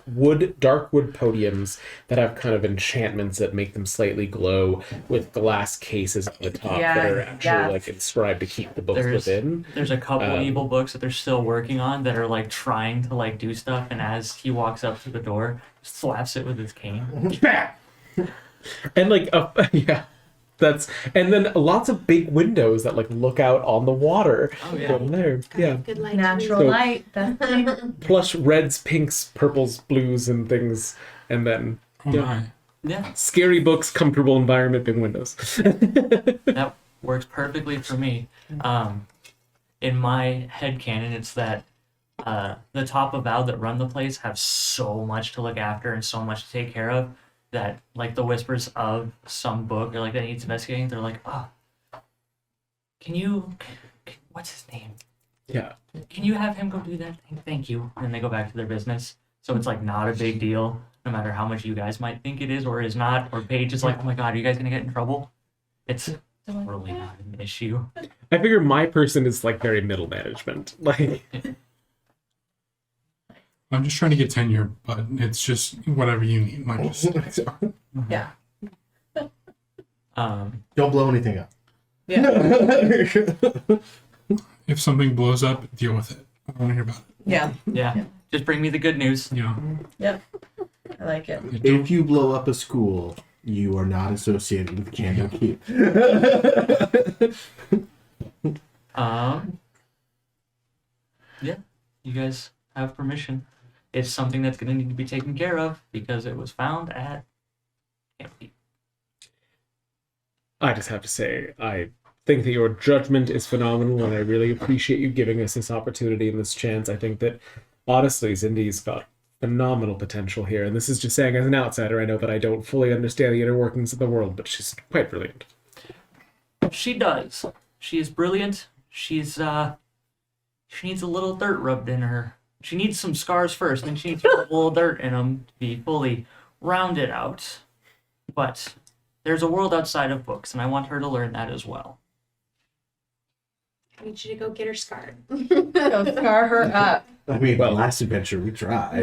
dark wood podiums that have kind of enchantments that make them slightly glow, with glass cases at the top that are actually like inscribed to keep the books within. There's a couple evil books that they're still working on that are like trying to like do stuff, and as he walks up to the door, slaps it with his cane. And like and then lots of big windows that like look out on the water from there. Yeah. Good light. Natural So- light. That's the thing. Plush reds, pinks, purples, blues, and things, and then Oh my. Yeah, scary books, comfortable environment, big windows. that works perfectly for me. In my headcanon, it's that the top avowed that run the place have so much to look after and so much to take care of that, like, the whispers of some book or like that needs investigating, they're like, oh, what's his name? Yeah. Can you have him go do that thing? Thank you. And then they go back to their business. So it's like not a big deal, no matter how much you guys might think it is or is not. Or Paige is like, oh my god, are you guys gonna get in trouble? It's really not an issue. I figure my person is like very middle management. Like, I'm just trying to get tenure, but it's just whatever you need. Like, just, Yeah. Don't blow anything up. Yeah. if something blows up, deal with it. I don't want to hear about it. Yeah. Yeah. Just bring me the good news. Yeah. Yep. I like it. If you blow up a school, you are not associated with Candlekeep. Yeah. You guys have permission. It's something that's gonna need to be taken care of because it was found at Candlekeep. I just have to say, I think that your judgment is phenomenal, and I really appreciate you giving us this opportunity and this chance. I think that, honestly, Zindi's got phenomenal potential here, and this is just saying as an outsider. I know that I don't fully understand the inner workings of the world, but she's quite brilliant. She does. She is brilliant. She needs a little dirt rubbed in her. She needs some scars first, then she needs a little dirt in them to be fully rounded out. But there's a world outside of books, and I want her to learn that as well. I need you to go get her scarred. Go scar her up. I mean, Well- last adventure we tried.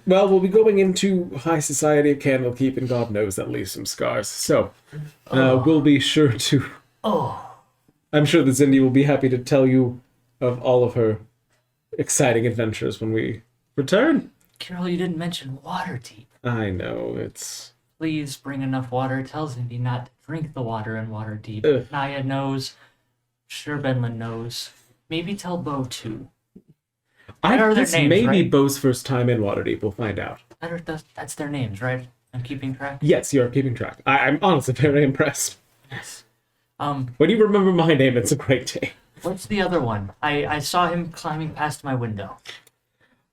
Well, we'll be going into high society of Candlekeep, and God knows that leaves some scars. So, we'll be sure to... Oh, I'm sure that Zindi will be happy to tell you of all of her exciting adventures when we return. Carol, you didn't mention Waterdeep. I know, it's... Please bring enough water. Tell Cindy not to drink the water in Waterdeep. Ugh. Naya knows. Sure, Benlin knows. Maybe tell Bo too. What are their This names, may be right? Bo's first time in Waterdeep. We'll find out. That's their names, right? I'm keeping track. Yes, you are keeping track. I'm honestly very impressed. Yes. When you remember my name, it's a great day. What's the other one? I saw him climbing past my window.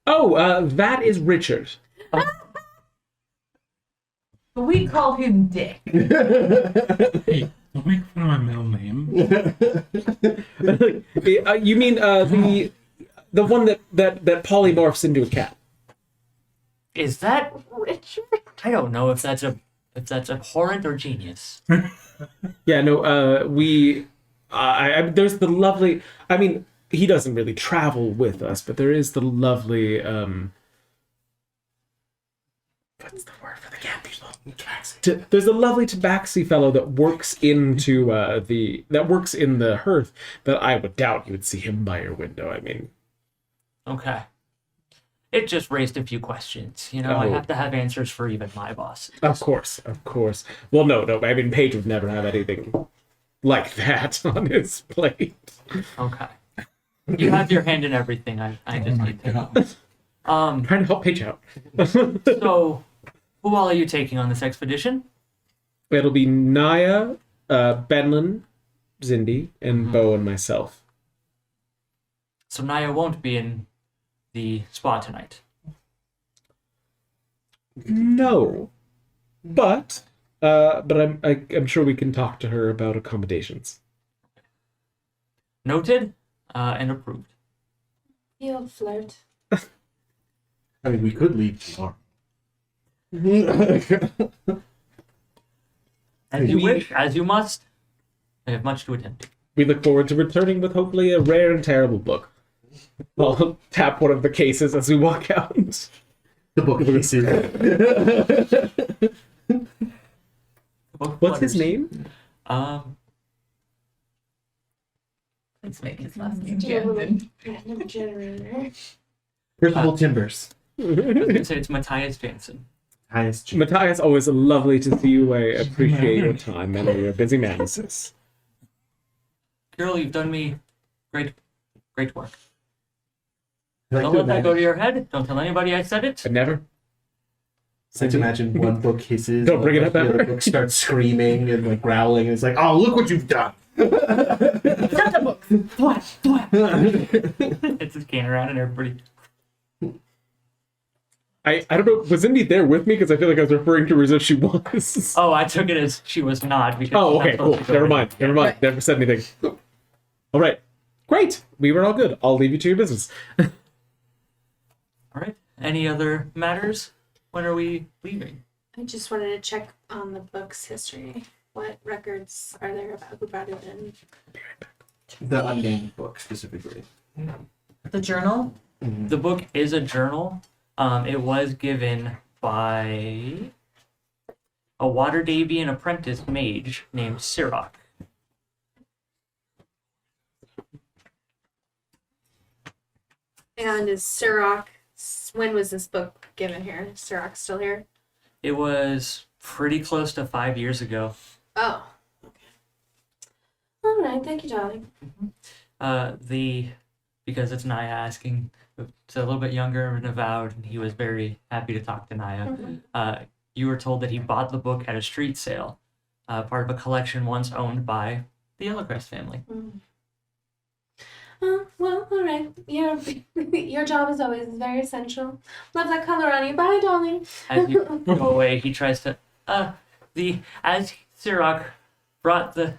Oh, that is Richard. But we call him Dick. Hey, don't make fun of my middle name. You mean the one that polymorphs into a cat? Is that? Richard. I don't know if that's abhorrent or genius. Yeah, no. There's the lovely. I mean, he doesn't really travel with us, but there is the lovely. What's the word for the cat people? There's a lovely tabaxi fellow that works into works in the hearth, but I would doubt you would see him by your window. I mean, Okay. It just raised a few questions. You know, I Oh. have to have answers for even my boss. of course. Well, no. I mean, Paige would never have anything like that on his plate. Okay. You have your hand in everything. I Oh just my need to know. god. I'm trying to help Paige out. So, who all are you taking on this expedition? It'll be Naya, Benlin, Zindi, and Bo and myself. So Naya won't be in the spa tonight. No, but I'm sure we can talk to her about accommodations. Noted and approved. You'll flirt. I mean, we could leave tomorrow. As you We- wish, as you must. I have much to attend to. We look forward to returning with hopefully a rare and terrible book. I'll tap one of the cases as we walk out. The book cases. What's his name? Let's make his last name Jansen. Random generator. Principal Timbers. I was gonna say it's Matthias Jansen. Highest G. Matthias, always lovely to see you. I appreciate your time. I know you're a busy man, sis. Carol, you've done me great work. I like Don't to let that go to imagine, your head. Don't tell anybody I said it. I never. I like to imagine one book hisses. Don't bring it up the other ever. book starts screaming and like growling, and it's like, oh, look what you've done. Shut the book. It's just going around and everybody. I don't know. Was Indy there with me? Because I feel like I was referring to her as if she was. Oh, I took it as she was not. Because Oh, she's okay, not cool. supposed to go Never in. mind. Never mind. Right. Never said anything. All right. Great. We were all good. I'll leave you to your business. All right. Any other matters? When are we leaving? I just wanted to check on the book's history. What records are there about who brought it in? The unnamed book specifically. The journal. The book is a journal. It was given by a Waterdeepian apprentice mage named Sirach. And is Sirach, when was this book given here? Is Sirach still here? It was pretty close to 5 years ago. Oh, okay. All right, thank you, darling. Because it's Naya asking, it's a little bit younger and avowed, and he was very happy to talk to Naya. You were told that he bought the book at a street sale, part of a collection once owned by the Yellowcrest family. Well, all right. Your job as always is very essential. Love that color on you. Bye, darling. As you go away, he tries to, as Sirach brought the,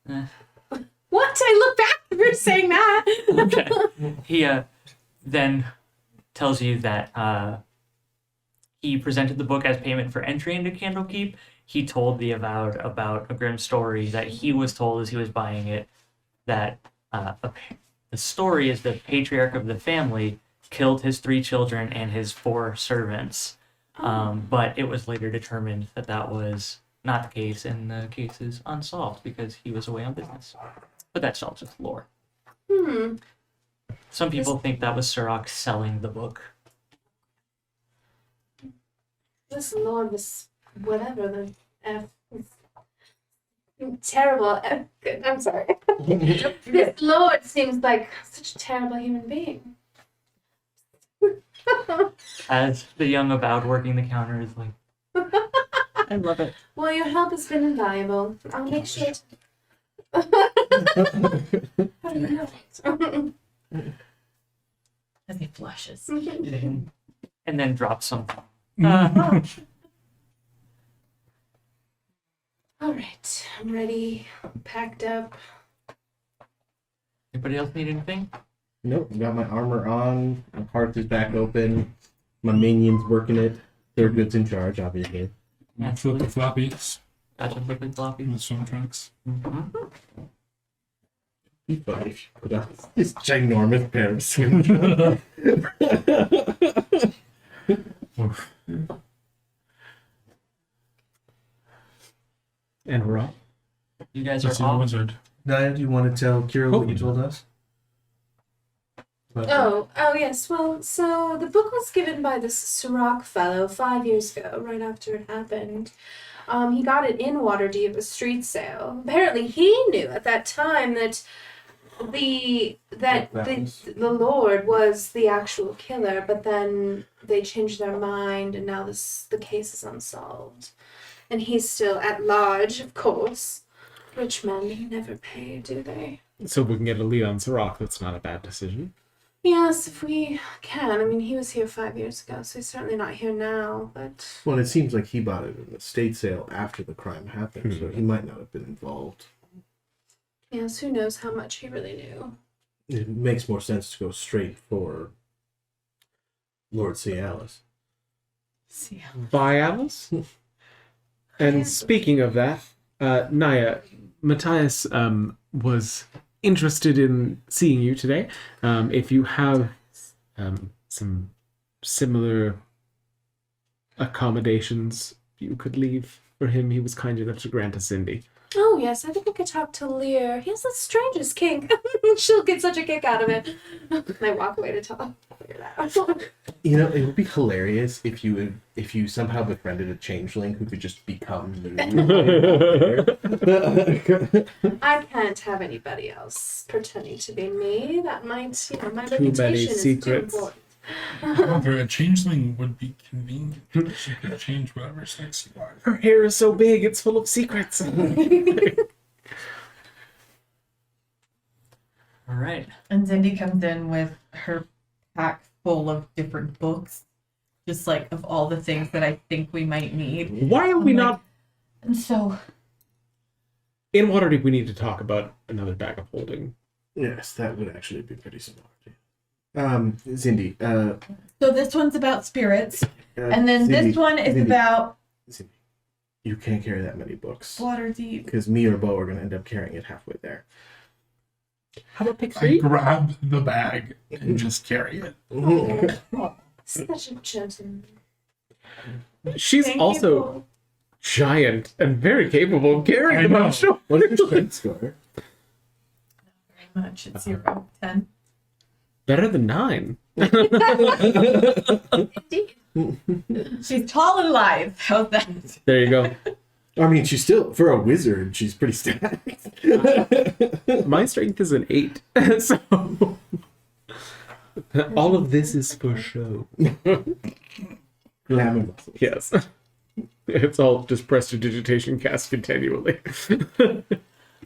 What? I look back for saying that. okay. He then tells you that he presented the book as payment for entry into Candlekeep. He told the Avowed about a grim story that he was told as he was buying it, that the story is the patriarch of the family killed his 3 children and his 4 servants. But it was later determined that that was not the case, and the case is unsolved because he was away on business. But that's all just lore. Some people think that was Sirach selling the book. This Lord was whatever the F. Terrible. I'm sorry. This Lord seems like such a terrible human being. As the young Avowed working the counter is like, I love it. Well, your help has been invaluable. I'll make sure to... How do you know? As he flushes. And then drops something. All right, I'm ready. Packed up. Anybody else need anything? Nope, got my armor on. My hearth is back open. My minions working it. They're goods in charge, obviously. Flip the floppies. Gotcha, flipping floppy. The swim trunks. Be funny if you put on this ginormous pair of swim trunks. And we're off. You guys That's are your off. wizard. Naya, do you want to tell Kira what you told us? Oh yes. Well, so the book was given by this Sirach fellow 5 years ago, right after it happened. He got it in Waterdeep at a street sale. Apparently, he knew at that time that the Lord was the actual killer, but then they changed their mind, and now the case is unsolved. And he's still at large, of course. Rich men never pay, do they? So we can get a lead on Sirach. That's not a bad decision. Yes, if we can. I mean, he was here 5 years ago, so he's certainly not here now, but... Well, it seems like he bought it in the estate sale after the crime happened, so he might not have been involved. Yes, who knows how much he really knew. It makes more sense to go straight for Lord Cialis. Bye, Alice. And speaking of that, Naya, Matthias was interested in seeing you today. If you have some similar accommodations you could leave for him, he was kind enough to grant us Cindy. Oh, yes, I think I could talk to Lear. He has the strangest kink. She'll get such a kick out of it. And I walk away to talk. Figure that out. You know, it would be hilarious if you somehow befriended a changeling who could just become the I can't have anybody else pretending to be me. That might, my Too many reputation is too secrets. important. However, a changeling would be convenient. She could change whatever sex you are. Her hair is so big, it's full of secrets. All right. And Cindy comes in with her pack full of different books, just like of all the things that I think we might need. Why are we I'm like- not... And so, In Waterdeep, we need to talk about another bag of holding. Yes, that would actually be pretty smart. Cindy. so this one's about spirits, and then Cindy, this one is Cindy, about Cindy, you can't carry that many books. Waterdeep. Because me or Bo are going to end up carrying it halfway there. How about pick I 3? grab the bag and just carry it. Such a gentleman. She's Thank also you. giant and very capable of carrying I them, know. I'm sure. What is your strength score? Very much. It's 0, 10. Better than 9. Indeed. She's tall and lithe. How's that? There you go. I mean, she's still, for a wizard, she's pretty stacked. My strength is an 8. So all of this is for show. Glamour muscles. Yes. It's all just prestidigitation cast continually.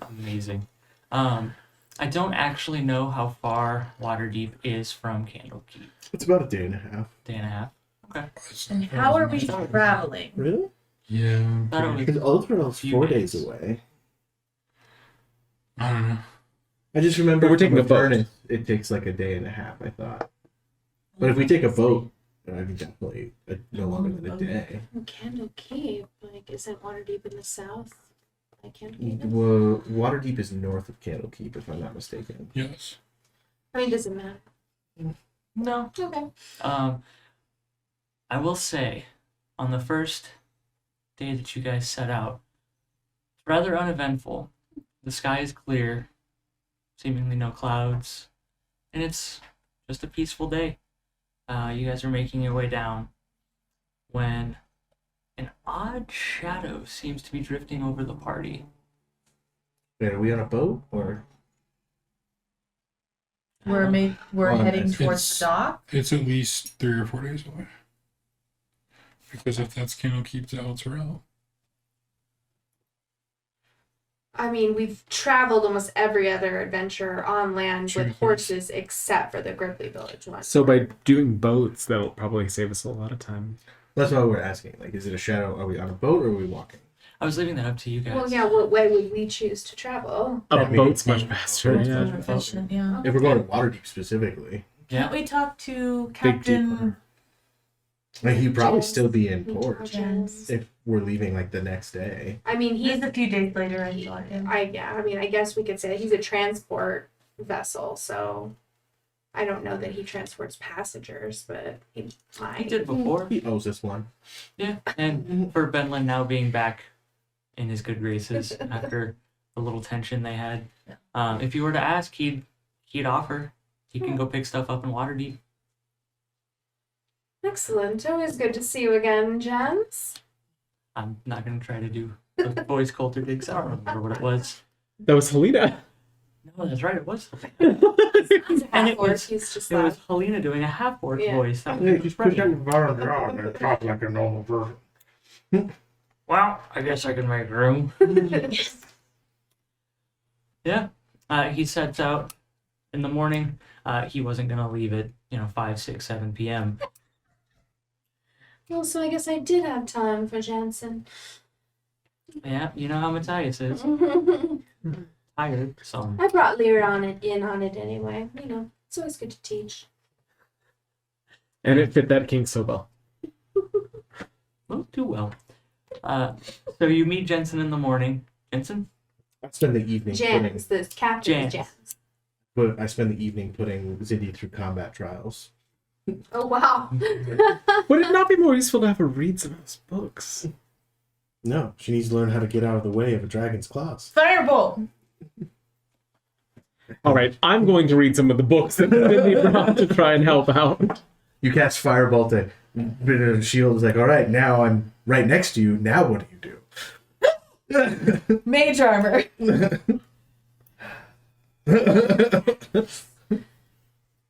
Amazing. I don't actually know how far Waterdeep is from Candlekeep. It's about a day and a half. Day and a half. Okay. And how are we traveling? Really? Yeah. Thought it was- Because Ultronal's Few 4 days. days away. I don't know. I just remember But we're taking from a boat. Avernus, it takes like a day and a half, I thought. But if we take a boat, I mean, definitely no longer than a day. Candlekeep, like, isn't Waterdeep in the south? Like Candlekeep? Well, Waterdeep is north of Candlekeep, if I'm not mistaken. Yes. I mean, does it matter? No. Okay. I will say, on the first day that you guys set out, it's rather uneventful. The sky is clear, seemingly no clouds, and it's just a peaceful day. You guys are making your way down when an odd shadow seems to be drifting over the party. Wait, are we on a boat or? We're Oh, heading it's- towards the dock. It's at least 3 or 4 days away. Because if that's Candlekeep's Altarel. I mean, we've traveled almost every other adventure on land Sure. with horses except for the Gripply Village one. So by doing boats, that'll probably save us a lot of time. That's why we're asking. Like, is it a shadow? Are we on a boat or are we walking? I was leaving that up to you guys. Well, yeah, what way would we choose to travel? A Yeah, maybe boat's much boats faster. much Yeah. faster. Efficient, yeah. If we're going to Waterdeep specifically, Can't we talk to Dig Captain? deeper. like, he'd probably Jens. still be in We port told Jens. if we're leaving like the next day. I mean, He's he's a few days later. I saw him. I guess we could say he's a transport vessel, so I don't know that he transports passengers, but he might. He did before. He owes us one. Yeah, and for Benlin now being back in his good graces after the little tension they had, if you were to ask, he'd offer. He can go pick stuff up in Waterdeep. Excellent. Always good to see you again, Jens. I'm not gonna try to do a voice Coulter digs. I don't remember what it was. That was Helena. No, that's right. It was. He's And it half-orc, was- he's just It was like, Helena doing a half-orc Yeah. voice. That was expression. and talk like a normal person. Well, I guess I can make room. Yeah. He sets out in the morning. He wasn't gonna leave at 5, 6, 7 p.m. well, so I guess I did have time for Jansen. Yeah, you know how Matthias is. Tired, so I brought Lear in on it anyway. You know, it's always good to teach. And it fit that king so well. well, too well. So you meet Jensen in the morning. Jensen? I spend the evening Jans, the captain is Jans. Jans. I spend the evening putting Zindy through combat trials. Oh, wow. Would it not be more useful to have her read some of those books? No, she needs to learn how to get out of the way of a dragon's claws. Firebolt. All right, I'm going to read some of the books that Cindy brought to try and help out. You cast Firebolt at the shield is like, all right, now I'm right next to you. Now what do you do? Mage armor.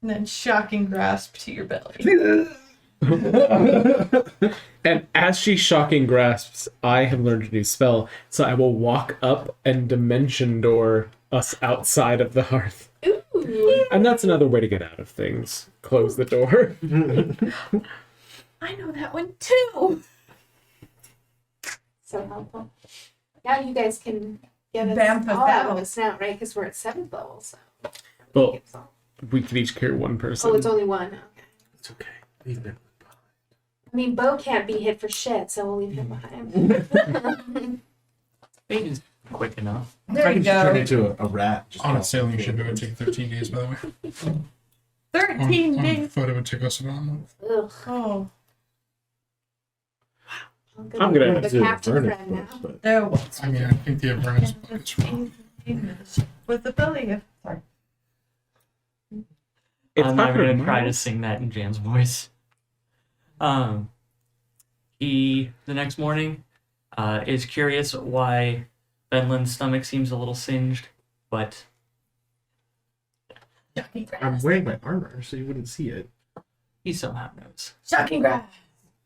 And then shocking grasp to your belly. And as she shocking grasps, I have learned a new spell, so I will walk up and dimension door us outside of the hearth. Ooh. And that's another way to get out of things. Close the door. I know that one too. So helpful. Now you guys can get us Vamp us all out out. of us now, right? Because we're at 7th level, so. Well, we can each carry one person. Oh, it's only one. Okay. It's okay. Leave them behind. I mean, Bo can't be hit for shit, so we'll leave him behind. Mage is quick enough. There I you can just turn go. into a rat. Just On a walk sailing through. ship, it would take 13 days, by the way. 13 On days. foot, it would take us about a month. Ugh. Oh, I'm gonna the Do the captain Avernus friend now. books, but there was. I mean, I think the Avernus book is wrong. With the belly of. Sorry. It's I'm not popular going to try to miles. sing that in Jan's voice. He, the next morning, is curious why Benlin's stomach seems a little singed, but Shocking I'm grasp. wearing my armor, so you wouldn't see it. he somehow knows. Shocking grasp.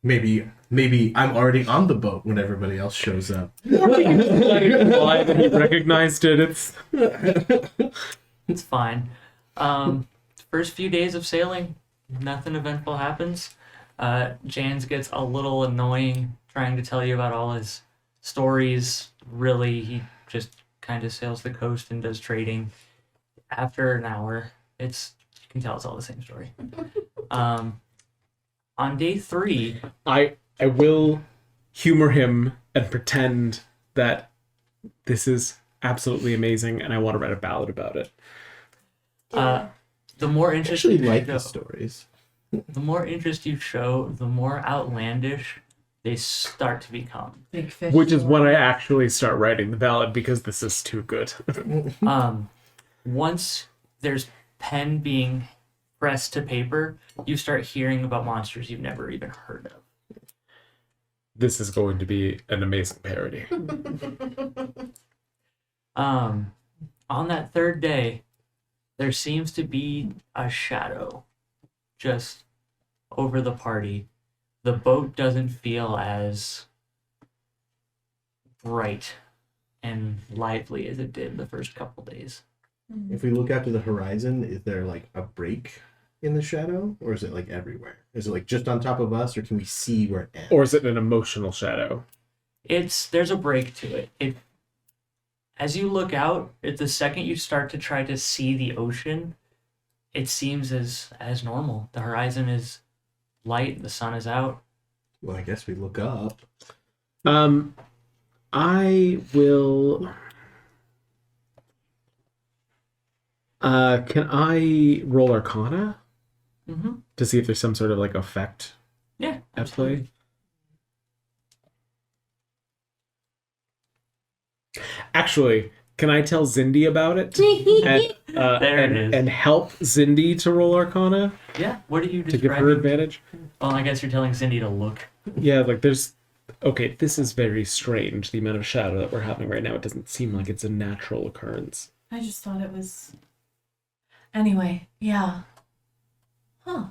Maybe I'm already on the boat when everybody else shows up. Let it fly that he recognized it. It's fine. First few days of sailing, nothing eventful happens. Jans gets a little annoying trying to tell you about all his stories. Really, he just kind of sails the coast and does trading. After an hour, you can tell it's all the same story. On day 3, I will humor him and pretend that this is absolutely amazing and I want to write a ballad about it. The more I interest actually you like show, the stories. the more interest you show, the more outlandish they start to become. Big fish. Which is when I actually start writing the ballad because this is too good. Once there's pen being pressed to paper, you start hearing about monsters you've never even heard of. This is going to be an amazing parody. On that 3rd day, there seems to be a shadow just over the party. The boat doesn't feel as bright and lively as it did the first couple days. If we look out to the horizon, is there like a break in the shadow, or is it like everywhere? Is it like just on top of us, or can we see where it ends? Or is it an emotional shadow? There's a break to it. As you look out, the second you start to try to see the ocean, it seems as normal. The horizon is light, the sun is out. Well, I guess we look up. I will. Can I roll Arcana Mm-hmm. to see if there's some sort of like effect Yeah, at play? Actually, can I tell Zindi about it There it is. and help Zindi to roll Arcana Yeah, what are you to give her describing? advantage? Well, I guess you're telling Cindy to look. Yeah, like there's. Okay, this is very strange. The amount of shadow that we're having right now. It doesn't seem like it's a natural occurrence. I just thought it was. Anyway, yeah. Huh.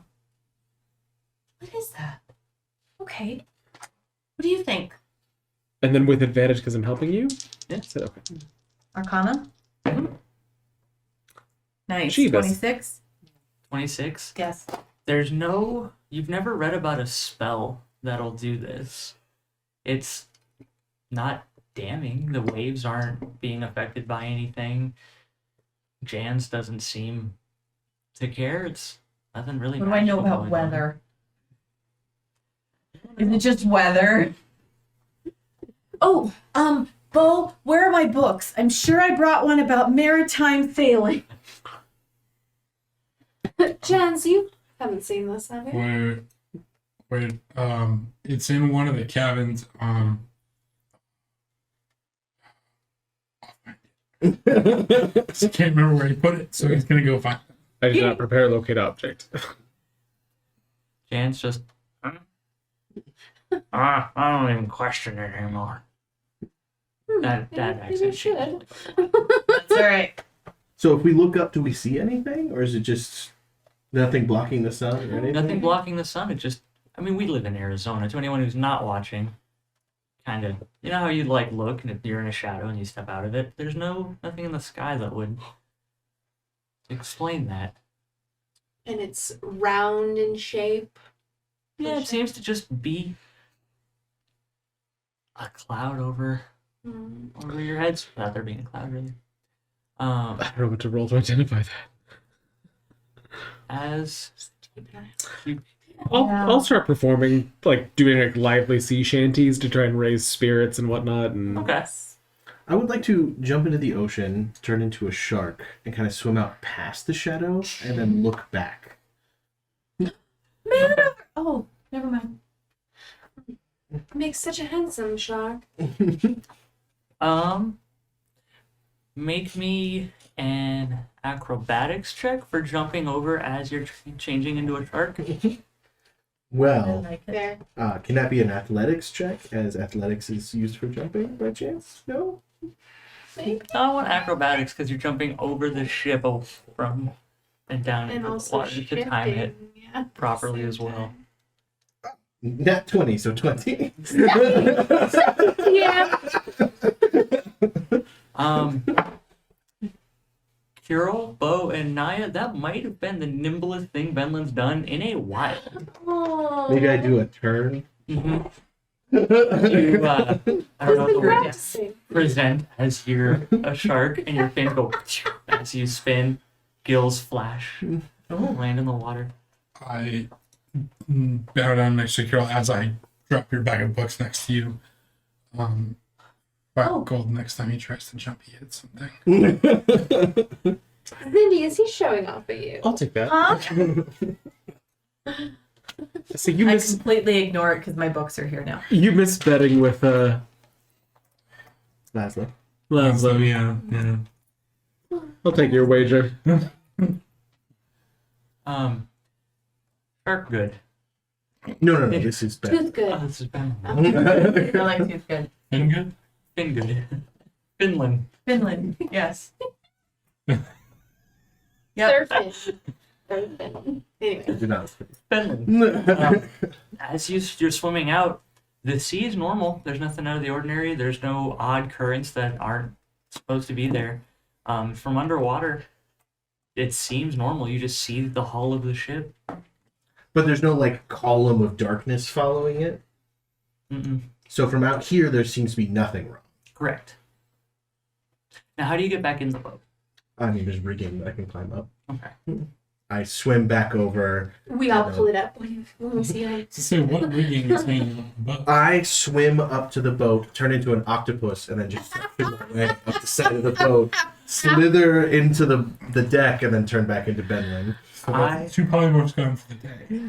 What is that? Okay. What do you think? And then with advantage because I'm helping you. Yeah. So, okay. Arcana? Nice. Jeebus. 26? 26. Yes. You've never read about a spell that'll do this. It's not damning. The waves aren't being affected by anything. Jans doesn't seem to care. It's nothing really. What do I know magical about going on. weather? Is it just weather? Oh, Bo, where are my books? I'm sure I brought one about maritime sailing. Jans, you haven't seen this, have you? Wait, it's in one of the cabins. Just can't remember where he put it, so he's gonna go find it. I did not prepare locate object. Jan's just. I don't even question it anymore. That Maybe accent you changed. should. That's all right. So if we look up, do we see anything, or is it just nothing blocking the sun or anything? Nothing blocking the sun. It just. I mean, we live in Arizona. To anyone who's not watching, kind of. You know how you like look and if you're in a shadow and you step out of it. There's nothing in the sky that would explain that. And it's round in shape. Yeah, it seems to just be a cloud over your heads without there being a cloud, really. I don't know what to roll to identify that. As you, I'll start performing, like doing like lively sea shanties to try and raise spirits and whatnot. And okay, I would like to jump into the ocean, turn into a shark, and kind of swim out past the shadow, and then look back. Oh, never mind. Makes such a handsome shark. make me an acrobatics check for jumping over as you're changing into a shark. I Well, like it. There. can that be an athletics check, as athletics is used for jumping by chance? No? I want acrobatics because you're jumping over the ship from and down And into the also water to time it shifting, yeah. properly as well. Not 20, so 20. Yeah. Kirill, Bo, and Naya, that might have been the nimblest thing Benlin's done in a while. Oh. Maybe I do a turn. Mm-hmm. You, I don't know what the word is. Practicing. Present as you're a shark and your fins go as you spin, gills flash, land in the water. I bow down next to Carol as I drop your bag of books next to you. 5 gold next time he tries to jump, he hits something. Cindy, is he showing off at you? I'll take that. Huh? So you I miss completely ignore it because my books are here now. betting with Laszlo. Laszlo. Yeah. I'll take your wager. Sharp good. No. This is bad. Tooth good. Oh, this is bad. I like tooth good. And good? Fin good. Finland. Finland, yes. Yep. Surfing. Anyway. Do not. Finland. As you're swimming out, the sea is normal. There's nothing out of the ordinary. There's no odd currents that aren't supposed to be there. From underwater, it seems normal. You just see the hull of the ship. But there's no like column of darkness following it. Mm-mm. So from out here, there seems to be nothing wrong. Correct. Now, how do you get back in the boat? I mean, there's rigging that I can climb up. Okay. I swim back over. We all pull it up when we see it. So what rigging is hanging on the boat? I swim up to the boat, turn into an octopus, and then just swim my way up the side of the boat, slither into the deck, and then turn back into Benlin. So that's 2 polymorphs going for the day.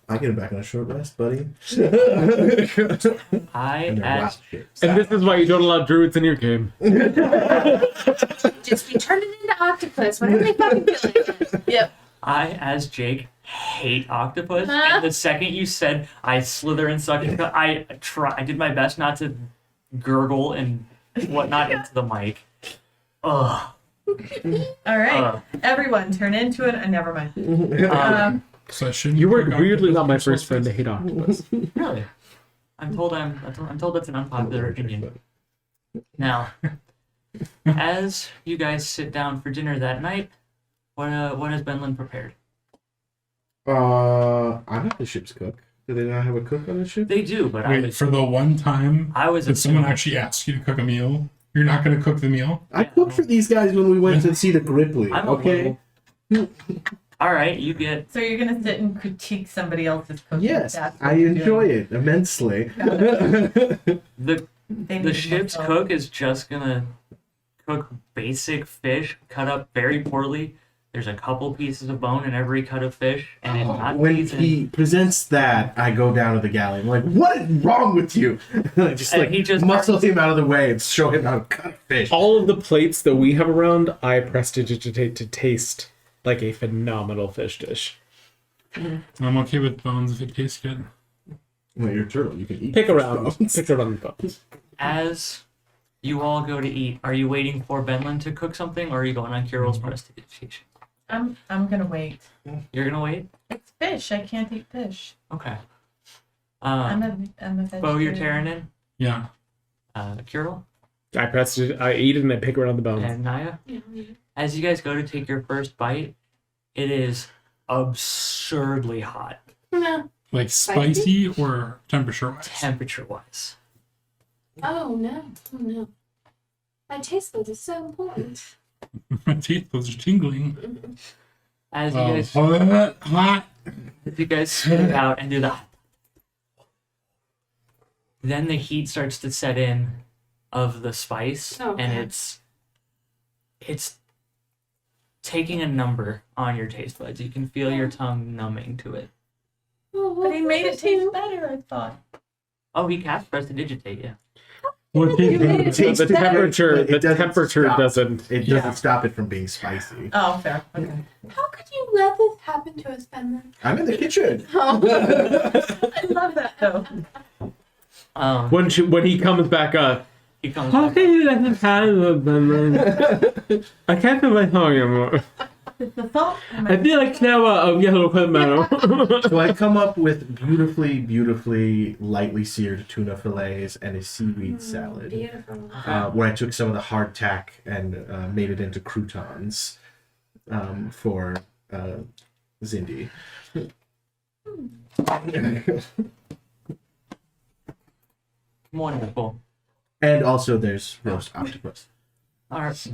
I get back on a short rest, buddy. I, Wow, as shit. And this is why you don't allow druids in your game. Just be turning into octopus. Whatever they fucking feel like. Yep. I, as Jake, hate octopus. And the second you said I slither and suck, I did my best not to gurgle and whatnot into the mic. Ugh. All right. Everyone, turn into it. Never mind. So I shouldn't. You were cook weirdly octopus not my before first friend to hate octopus. Really? I'm told that's an unpopular opinion. Now, as you guys sit down for dinner that night, what has Benlin prepared? I'm not the ship's cook. Do they not have a cook on the ship? They do, but Wait, for the one time I was that someone assuming- actually asks you to cook a meal, you're not going to cook the meal? I cooked for these guys when we went to see the Gripply. I'm Okay. All right, you get So you're gonna sit and critique somebody else's cooking. Yes, That's what I you're enjoy doing. it immensely. the They the need ship's muscle. cook is just gonna cook basic fish cut up very poorly. There's a couple pieces of bone in every cut of fish, and it's not When seasoned. he presents that, I go down to the galley. I'm like, "What is wrong with you?" And I just And like he just muscle him out of the way and show him how to cut fish. All of the plates that we have around, I prestidigitate to taste like a phenomenal fish dish. I'm okay with bones if it tastes good. Well, you're a turtle. You can eat. Pick around. bones. Pick around the bones. As you all go to eat, are you waiting for Benlin to cook something, or are you going on Kirill's prestidigitation? I'm gonna wait. You're gonna wait. It's fish. I can't eat fish. Okay. I'm a vegetarian. Bo, you're tearing in. Yeah. Kirill I eat it and I pick around the bones. and Naya. As you guys go to take your first bite, it is absurdly hot, Like spicy or temperature wise? temperature-wise. Oh no. Oh no. My taste buds is so important. My teeth, those are tingling. As you Oh, guys, hot. as you guys spit out and do that, then the heat starts to set in of the spice, Okay. and it's taking a number on your taste buds. You can feel your tongue numbing to it. But he made it taste better. I thought. Oh, he cast prestidigitate, yeah. What tastes made good? it tastes The better, temperature, but the it doesn't temperature stop. doesn't. It doesn't stop it from being spicy. Oh, fair. Okay. How could you let this happen to us, Benlin? I'm in the kitchen. I love that though. When he comes back up, He comes how back can you let this happen? I can't feel my tongue anymore. The salt. I feel like now of Yellowcrest Meadow. So I come up with beautifully lightly seared tuna fillets and a seaweed salad. Beautiful. Where I took some of the hardtack and made it into croutons for Zindi. Wonderful. And also there's roast octopus. All right.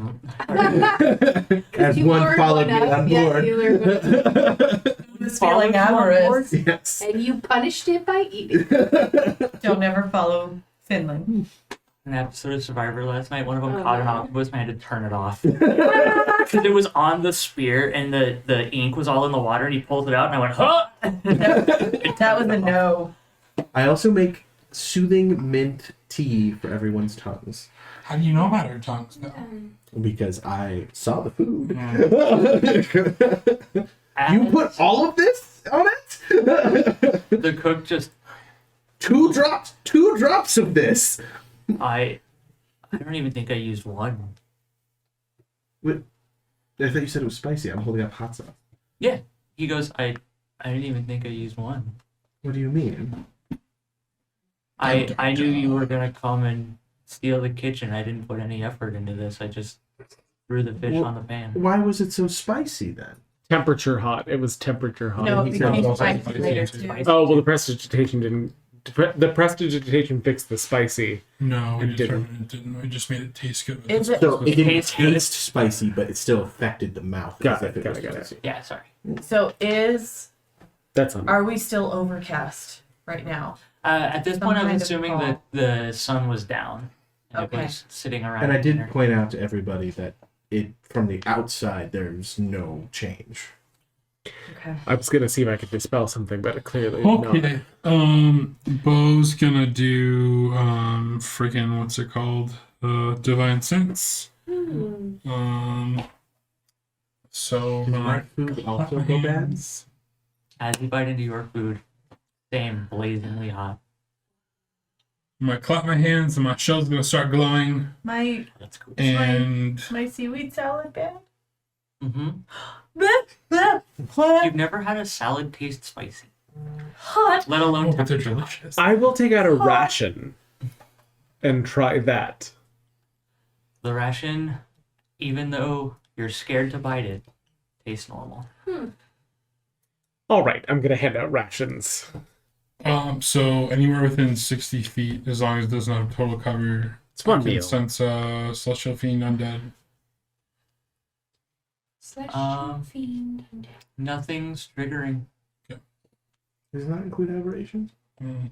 As You one lured followed one me up, on yes, board. you lured one up. was feeling amorous. Yes. And you punished it by eating. Don't ever follow Finland. An episode of Survivor last night. One of them Oh, caught an no. octopus and I had to turn it off because it was on the spear and the ink was all in the water. And he pulled it out and I went, huh? That was a no. I also make soothing mint tea for everyone's tongues How do you know about our tongues, though? because I saw the food. And You put all of this on it? the cook just Two drops of this. I don't even think I used one. Wait, I thought you said it was spicy. I'm holding up hot sauce. Yeah, he goes. I didn't even think I used one. What do you mean? I knew you were gonna come and steal the kitchen. I didn't put any effort into this. I just threw the fish Well, on the pan. Why was it so spicy then? Temperature hot. It was temperature hot. No, he it said became also spicy spicy later too. too. Oh well, the prestidigitation didn't. The prestidigitation fixed the spicy. No, we It determined it didn't. We just made it taste good. Is it- So it didn't tastes good. taste spicy, but it still affected the mouth. Got as it, if got was it, got it. spicy. Yeah, sorry. So That's on. are we still overcast right now? At this Some point, I'm kind of assuming call. that the sun was down. And Okay. it was sitting around. And I did dinner. point out to everybody that it from the outside there's no change. Okay. I was gonna see if I could dispel something, but clearly not. Okay. Bo's gonna do freaking what's it called? Divine Sense. So Did my my food also go bad? hands- As you bite into your food, same blazingly hot. I'm gonna clap my hands and my shell's gonna start glowing. My That's cool. And seaweed salad bad? Mm-hmm. You've never had a salad taste spicy, Hot. let alone but they're temperature. delicious. I will take out a ration and try that. The ration, even though you're scared to bite it, tastes normal. All right, I'm gonna hand out rations. So anywhere within 60 feet, as long as it doesn't have total cover. It's one I can meal. sense Celestial Fiend Undead. Fiend. Nothing's triggering. Does that include aberrations? Mm,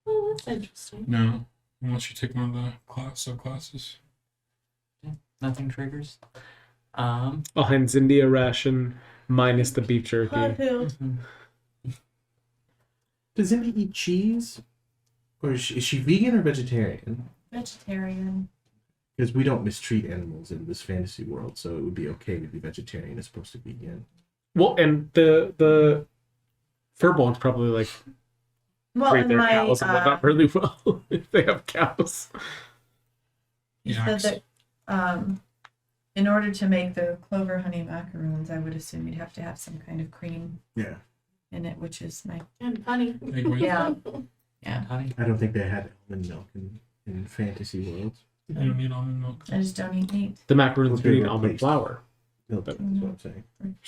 Oh, that's interesting. no, unless you take one of the subclasses. Nothing triggers. I'll hand Cindy a ration minus the beef jerky. Hot hill. Does Indy eat cheese? Or is she vegan or vegetarian? Vegetarian. Because we don't mistreat animals in this fantasy world, so it would be okay to be vegetarian as opposed to vegan. Well, and the furbolgs probably like Well, treat and their my cows and whatnot really well if they have cows. you Yaks. said that in order to make the clover honey macaroons, I would assume you'd have to have some kind of cream Yeah. in it, which is my And honey. Egg white. yeah. And honey. I don't think they had almond milk in fantasy worlds. You don't need almond milk. I just don't eat meat. The macaroons Okay, are eating well, almond taste. flour. No, that's what I'm saying.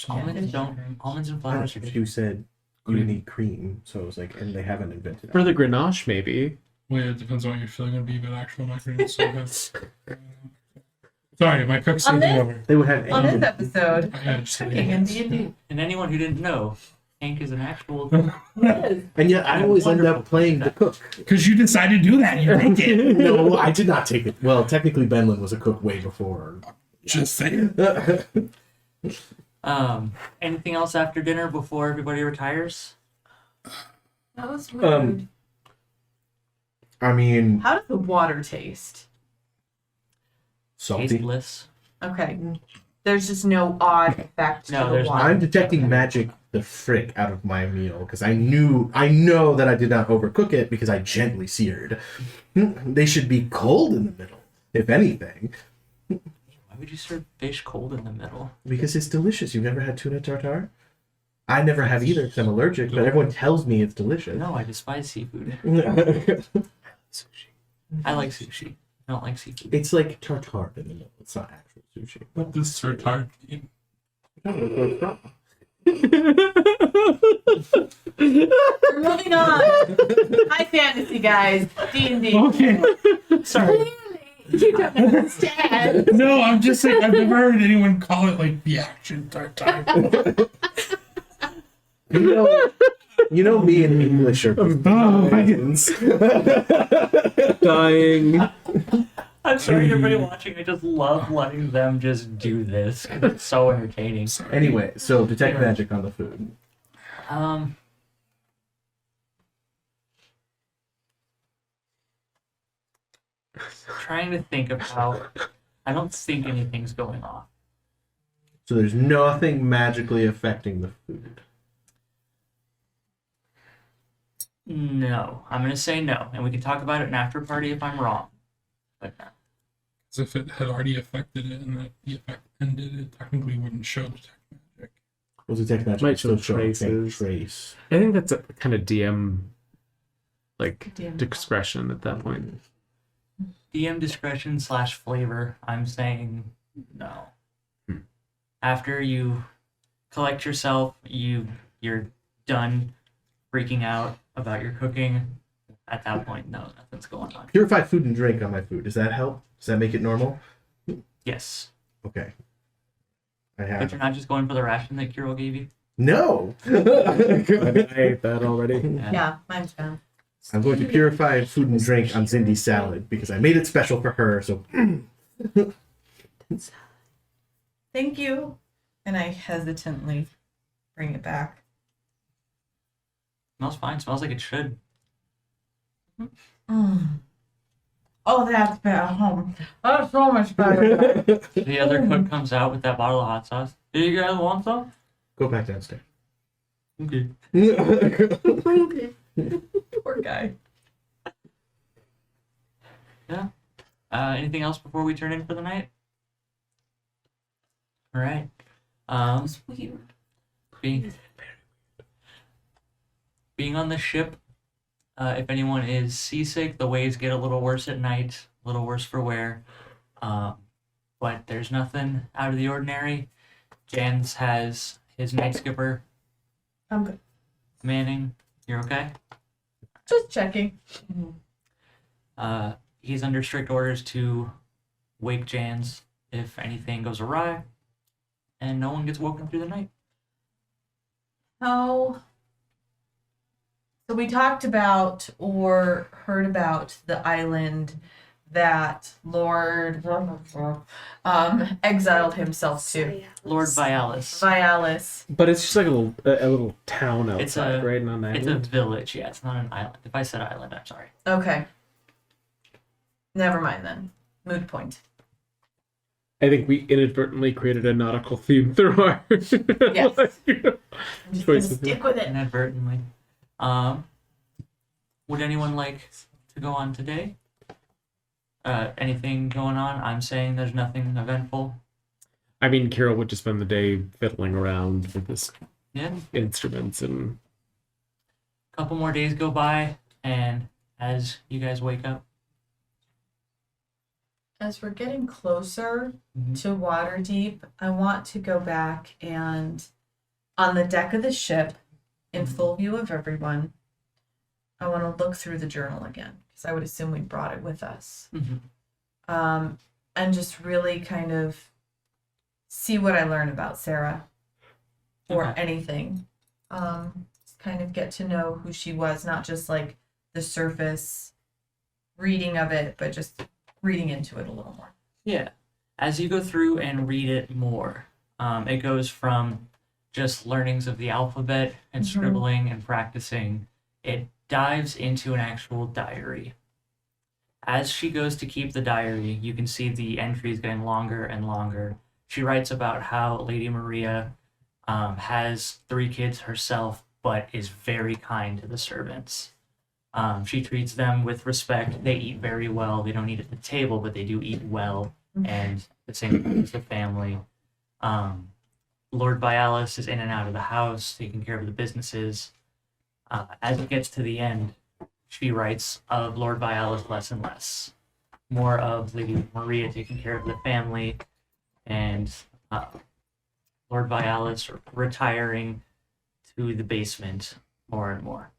Almonds don't. Almonds and flowers are You said you Cream. need cream, so I was like, and they haven't invented For the grenache, maybe. Well, yeah, it depends on what you're feeling gonna be, but actual macaroons. Sorry, my cook's On taking this- over. They would have On this any. episode, I gotta just cooking in D&D. And anyone who didn't know, Hank is an actual. Yes. And yet I always end up Wonderful. playing the cook. Because you decided to do that, you take it. No, I did not take it. Well, technically, Benlin was a cook way before. Just saying. Anything else after dinner before everybody retires? That was rude. I mean, How does the water taste? salty. Tasteless. Okay. There's just no odd effect No, to the there's water. I'm detecting magic the frick out of my meal because I know that I did not overcook it because I gently seared. They should be cold in the middle, if anything, Why would you serve fish cold in the middle? because it's delicious. You've never had tuna tartare? I never have either because I'm allergic, but everyone tells me it's delicious. No, I despise seafood. I like sushi. I don't like seafood. It's like tartare in the middle. It's not actual sushi. What does Sir Tart mean? We're moving on. High fantasy, guys. D&D. Okay. Sorry. You don't understand. No, I'm just saying, I've never heard anyone call it like the action time. You know me and English are Dying. I'm sorry, everybody watching. I just love letting them just do this. It's so entertaining. Anyway, so detect magic on the food. Trying to think of how. I don't think anything's going off. So there's nothing magically affecting the food. No, I'm gonna say no, and we can talk about it in after party if I'm wrong. But no. As if it had already affected it and that the effect ended, it technically wouldn't show detect magic. Well, detect magic Might will show still traces. trace. I think that's a kind of DM like DM. discretion at that point. DM discretion / flavor. I'm saying no. After you collect yourself, you're done freaking out about your cooking. At that point, no, nothing's going on. Purify food and drink on my food. Does that help? Does that make it normal? Yes, Okay. I but have. you're not just going for the ration that Kirill gave you. No! I ate that already. Yeah, mine's gone. I'm going to purify food and drink on Zindy's salad because I made it special for her. So Thank you. And I hesitantly bring it back. Smells fine. Smells like it should. Mm. Oh, that's better. That's so much better. The other cook comes out with that bottle of hot sauce. Do you guys want some? go back downstairs. Okay. Poor guy. Yeah. Anything else before we turn in for the night? All right. Being on the ship, if anyone is seasick, the waves get a little worse at night, a little worse for wear. But there's nothing out of the ordinary. Jans has his night skipper, I'm good. Manning. You're okay? Just checking. He's under strict orders to wake Jans if anything goes awry, and no one gets woken through the night. How? So we talked about or heard about the island that Lord exiled himself to. Lord Vialis. Vialis. But it's just like a little town It's outside, a- right? Not an It's a island. village, yeah. It's not an island. If I said island, I'm sorry. Okay. Never mind then. Moot point. I think we inadvertently created a nautical theme through our Yes. I'm just gonna Choices. stick with it. Inadvertently. Would anyone like to go on today? Anything going on? I'm saying there's nothing eventful. I mean, Kirill would just spend the day fiddling around with his Yeah. instruments and A couple more days go by, and as you guys wake up, As we're getting closer Mhm. to Waterdeep, I want to go back and on the deck of the ship, in full view of everyone, I want to look through the journal again because I would assume we brought it with us. And just really kind of see what I learn about Sarah or Okay. anything. Just kind of get to know who she was, not just like the surface reading of it, but just reading into it a little more. Yeah. As you go through and read it more, it goes from just learnings of the alphabet and Mhm. scribbling and practicing. It dives into an actual diary. As she goes to keep the diary, you can see the entries getting longer and longer. She writes about how Lady Maria has 3 kids herself, but is very kind to the servants. She treats them with respect. They eat very well. They don't eat at the table, but they do eat well, and the same thing as the family. Lord Vialis is in and out of the house, taking care of the businesses. As it gets to the end, she writes of Lord Vialis less and less. More of Lady Maria taking care of the family, and Lord Vialis retiring to the basement more and more.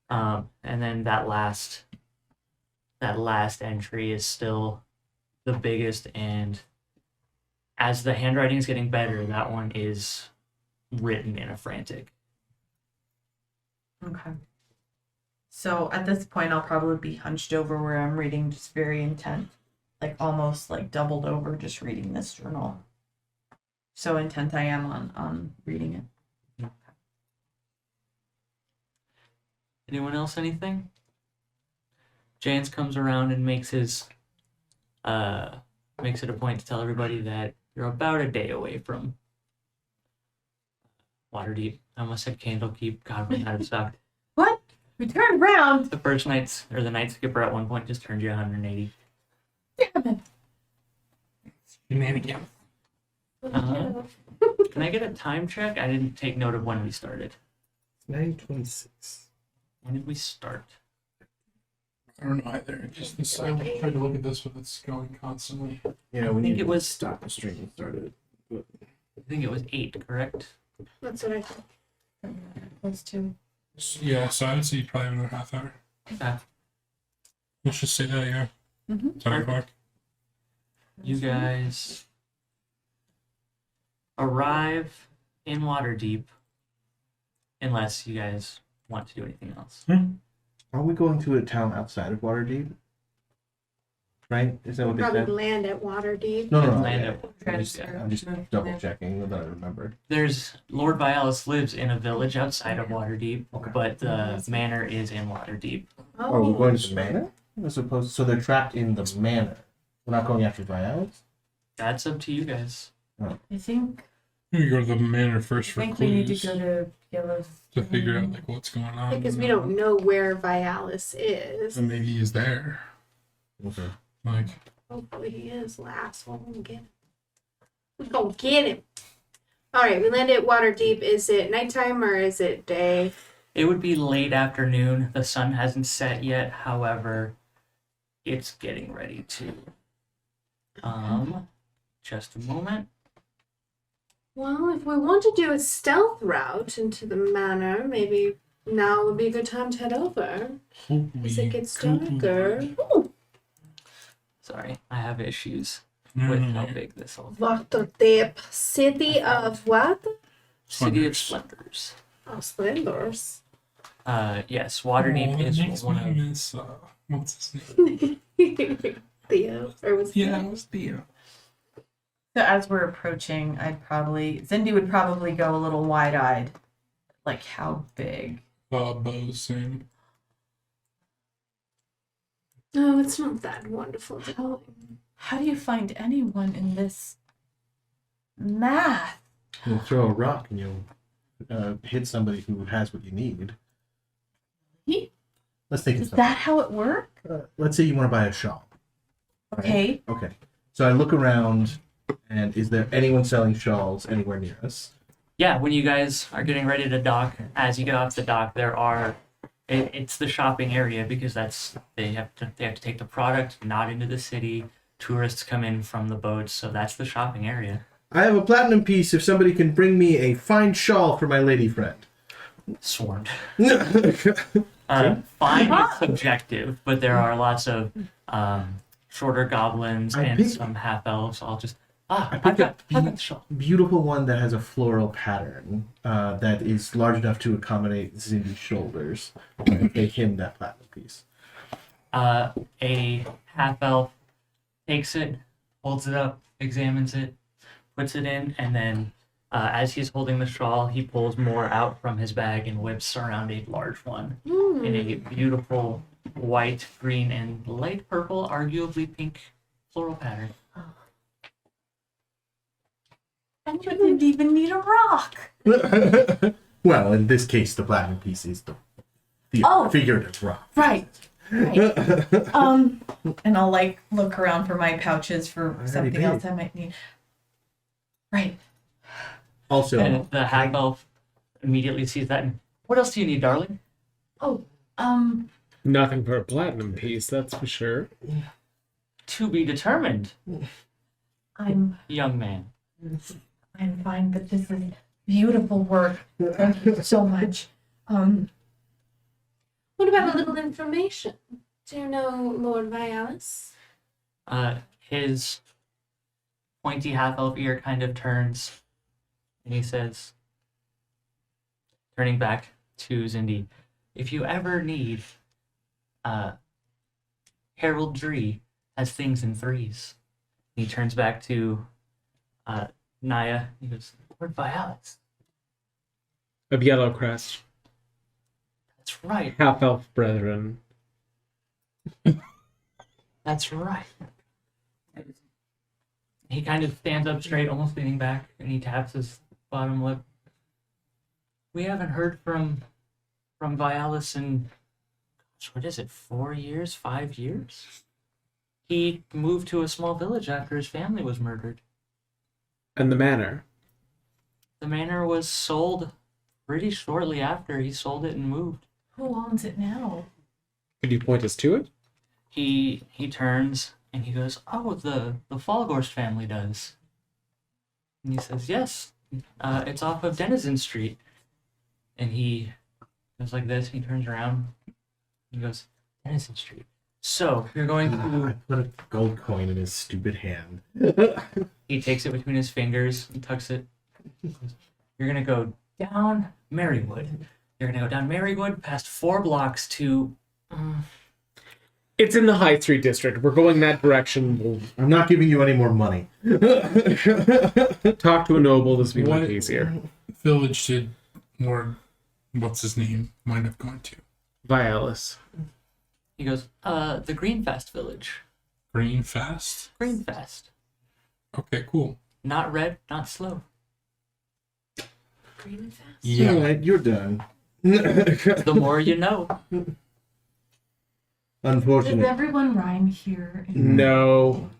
And then that last that last entry is still the biggest, and as the handwriting is getting better, that one is written in a frantic. Okay. So at this point, I'll probably be hunched over where I'm reading, just very intent, like almost like doubled over, just reading this journal. So intent I am on reading it. Anyone else anything? Jans comes around and makes it a point to tell everybody that you're about a day away from Waterdeep. I almost said Candlekeep. God, we might have sucked. What? We turned around. The first night skipper at one point just turned you 180. Damn it. Shenanigans. Can I get a time check? I didn't take note of when we started. 9:26. When did we start? I don't know either. Just this, I tried to look at this, but it's going constantly. Yeah, I we think need it to was- stop the stream and start it. I think it was 8, correct? That's what I think. Those two. Yeah, so I would say probably another half hour. Okay. Let's just say that, yeah. Mm-hmm. 10 o'clock. You guys arrive in Waterdeep, unless you guys want to do anything else. Are we going to a town outside of Waterdeep? Right? Is that what they Probably said? land at Waterdeep. No, Land yeah. at- I'm just double checking that I remember. There's Lord Vialis lives in a village outside of Waterdeep, Okay. but the manor is in Waterdeep. Oh, we're going to the manor? As opposed, so they're trapped in the manor. We're not going after Violets? That's up to you guys. I think We go to the manor first for we need to clues go to Yellowcrest to figure out like what's going on. Because we don't know where Vialis is. And maybe he's there. Okay. Like, Hopefully he is last. We're gonna get him. We're gonna get him. Alright, we landed at Waterdeep. Is it nighttime or is it day? It would be late afternoon. The sun hasn't set yet. However, it's getting ready to. Just a moment. Well, if we want to do a stealth route into the manor, maybe now would be a good time to head over. holy As it gets cool. darker. Sorry, I have issues No, with no, how no. big this whole Waterdeep, city of what? City of Splendors. Splendors. Oh, splendors. Yes, Waterdeep Oh, is next one name of. is, what's his name? Theo, or was Yeah, it was Theo. so. As we're approaching, Cindy would probably go a little wide-eyed, like how big. Bo's same. Oh, it's not that wonderful telling. How do you find anyone in this math? You'll throw a rock and you'll hit somebody who has what you need. Let's take Is it. that how it works? Let's say you want to buy a shawl. right? Okay. Okay. So I look around, and is there anyone selling shawls anywhere near us? Yeah, when you guys are getting ready to dock, as you get off the dock, there are. It's the shopping area because they have to take the product not into the city. Tourists come in from the boats, so that's the shopping area. I have a platinum piece if somebody can bring me a fine shawl for my lady friend. Swarmed. Okay. Fine is subjective, but there are lots of shorter goblins I and picked- some half elves. I'll just I I've picked got a the shawl. beautiful one that has a floral pattern that is large enough to accommodate Zindy's shoulders. And take him that platinum piece. A half elf takes it, holds it up, examines it, puts it in, and then as he's holding the shawl, he pulls more out from his bag and whips around a large one in a beautiful white, green, and light purple, arguably pink floral pattern. And you didn't even need a rock. Well, in this case, the platinum piece is the Oh. figurative rock. Right. Right. And I'll like look around for my pouches for already something paid. else I might need. Right. Also, And the half elf immediately sees that. And, what else do you need, darling? Oh, Nothing for a platinum piece, that's for sure. To be determined, I'm young man. fine, but this is beautiful work. Thank you so much. What about a little information? Do you know Lord Vialis? His pointy half-elf ear kind of turns, and he says, turning back to Zindi, if you ever need, heraldry has things in threes. He turns back to Naya. He goes, Lord Vialis. Of Yellowcrest. That's right. Half-elf brethren. That's right. He kind of stands up straight, almost leaning back, and he taps his bottom lip. We haven't heard from Vialis in, gosh, what is it, 4 years, 5 years? He moved to a small village after his family was murdered. And the manor. The manor was sold pretty shortly after he sold it and moved. Who owns it now? Could you point us to it? He turns and he goes, oh, the Fallgorst family does. And he says, yes, it's off of Denizen Street. And he goes like this, and he turns around. He goes, Denizen Street. So, you're going I to... put a gold coin in his stupid hand. He takes it between his fingers and tucks it. He goes, you're going to go down Marywood. You're going to go down Marywood, past 4 blocks to... It's in the High Street district. We're going that direction. We'll I'm not giving you any more money. talk to a noble. This will be What- much easier. Village did Lord, what's his name, might have gone to. Vialis. He goes, the Greenfest village. Green Fast? Greenfest. Okay, cool. Not red, not slow. Green and fast. Yeah. All right, you're done. The more you know. Does Unfortunate. everyone rhyme here? No.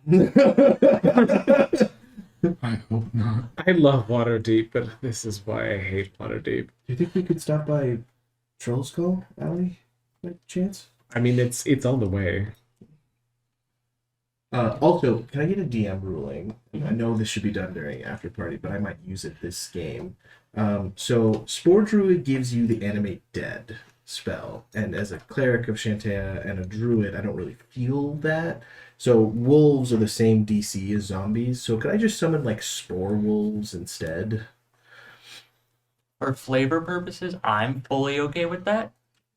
I hope not. I love Waterdeep, but this is why I hate Waterdeep. Do you think we could stop by Troll Skull Alley by chance? I mean, it's on the way. Also, can I get a DM ruling? I know this should be done during after party, but I might use it this game. So, Spore Druid gives you the Animate Dead spell, and as a cleric of Shantea and a druid, I don't really feel that. So, wolves are the same DC as zombies. So, could I just summon like spore wolves instead? For flavor purposes, I'm fully okay with that.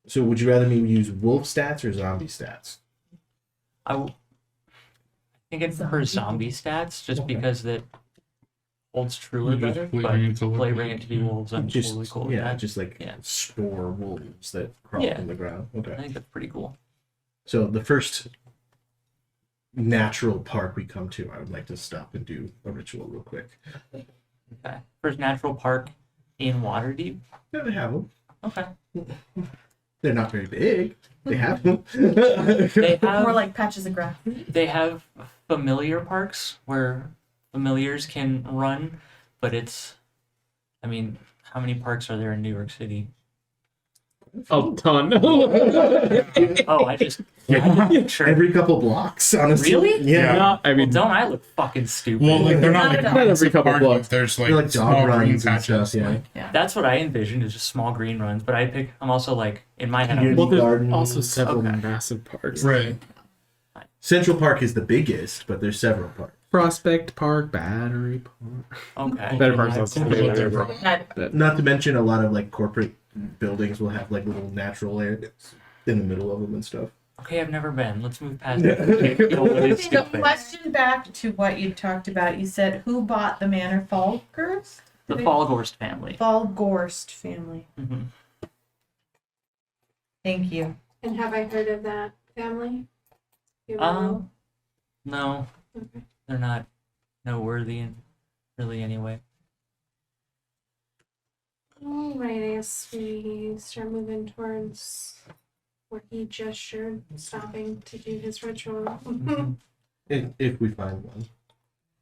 So, would you rather me use wolf stats or zombie stats? I think I'd prefer zombie stats, just Okay. because that holds truer You're just better. flavoring But it to look flavoring like- it to be wolves, I'm Just totally cool with yeah, that. just like Yeah. spore wolves that crawl Yeah. from the ground. Okay. I think that's pretty cool. So the first natural park we come to, I would like to stop and do a ritual real quick. Okay. First natural park in Waterdeep. Yeah, they have them. Okay. They're not very big. They have them. They More have like patches of grass. they have familiar parks where familiars can run, but it's, I mean, how many parks are there in New York City? A ton. Oh, I just sure. Every couple blocks, honestly. Really? Yeah. Yeah. I mean, Don't I look fucking stupid? Well, like they're not Not like at all. Not every massive couple parks, blocks. but there's like, They're like dog small green runs and patches. stuff, yeah. Like, That's what I envisioned, is just small green runs. But I'm also like, in my head, I'm, Community well, there's gardens. also several Okay. massive parks. right. Central Park is the biggest, but there's several parks. Prospect Park, Battery Park. okay. Better parks I- also. People live there, bro. That Not to mention a lot of like corporate buildings will have like little natural areas in the middle of them and stuff. Okay, I've never been. Let's move past it. Totally So, stupid. question back to what you talked about. You said who bought the manor? Falkers? The Fallgorst family. Falgorst family. Hmm. Thank you. And have I heard of that family? You know? No, Okay. they're not noteworthy, and really anyway. Alright, I guess we start moving towards where he gestured, stopping to do his ritual. Mhm. If we find one.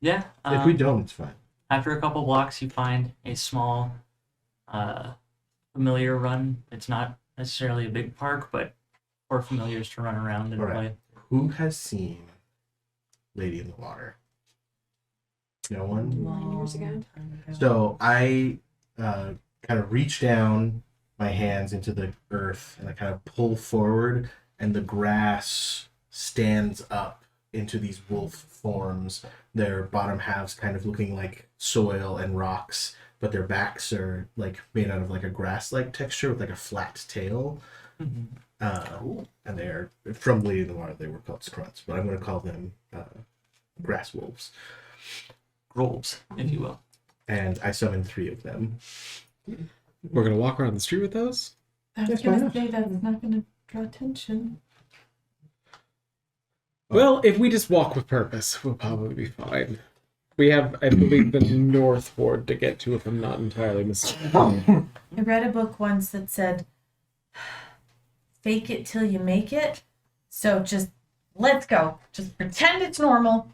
Yeah. If we don't, it's fine. After a couple blocks, you find a small, familiar run. It's not necessarily a big park, but for familiars to run around and Alright. play. Who has seen Lady in the Water? No one? 9 years ago. So I kind of reach down my hands into the earth and I kind of pull forward and the grass stands up into these wolf forms. Their bottom halves kind of looking like soil and rocks, but their backs are like made out of like a grass-like texture with like a flat tail. And they're from Lady Noir. They were called scrunts, but I'm going to call them grass wolves. Grolls, if you will. And I summoned 3 of them. We're gonna walk around the street with those. I was Yes, why gonna not? say that's not gonna draw attention. Well, if we just walk with purpose, we'll probably be fine. We have, I believe, the North Ward to get to, if I'm not entirely mistaken. I read a book once that said, fake it till you make it. So just let's go. Just pretend it's normal.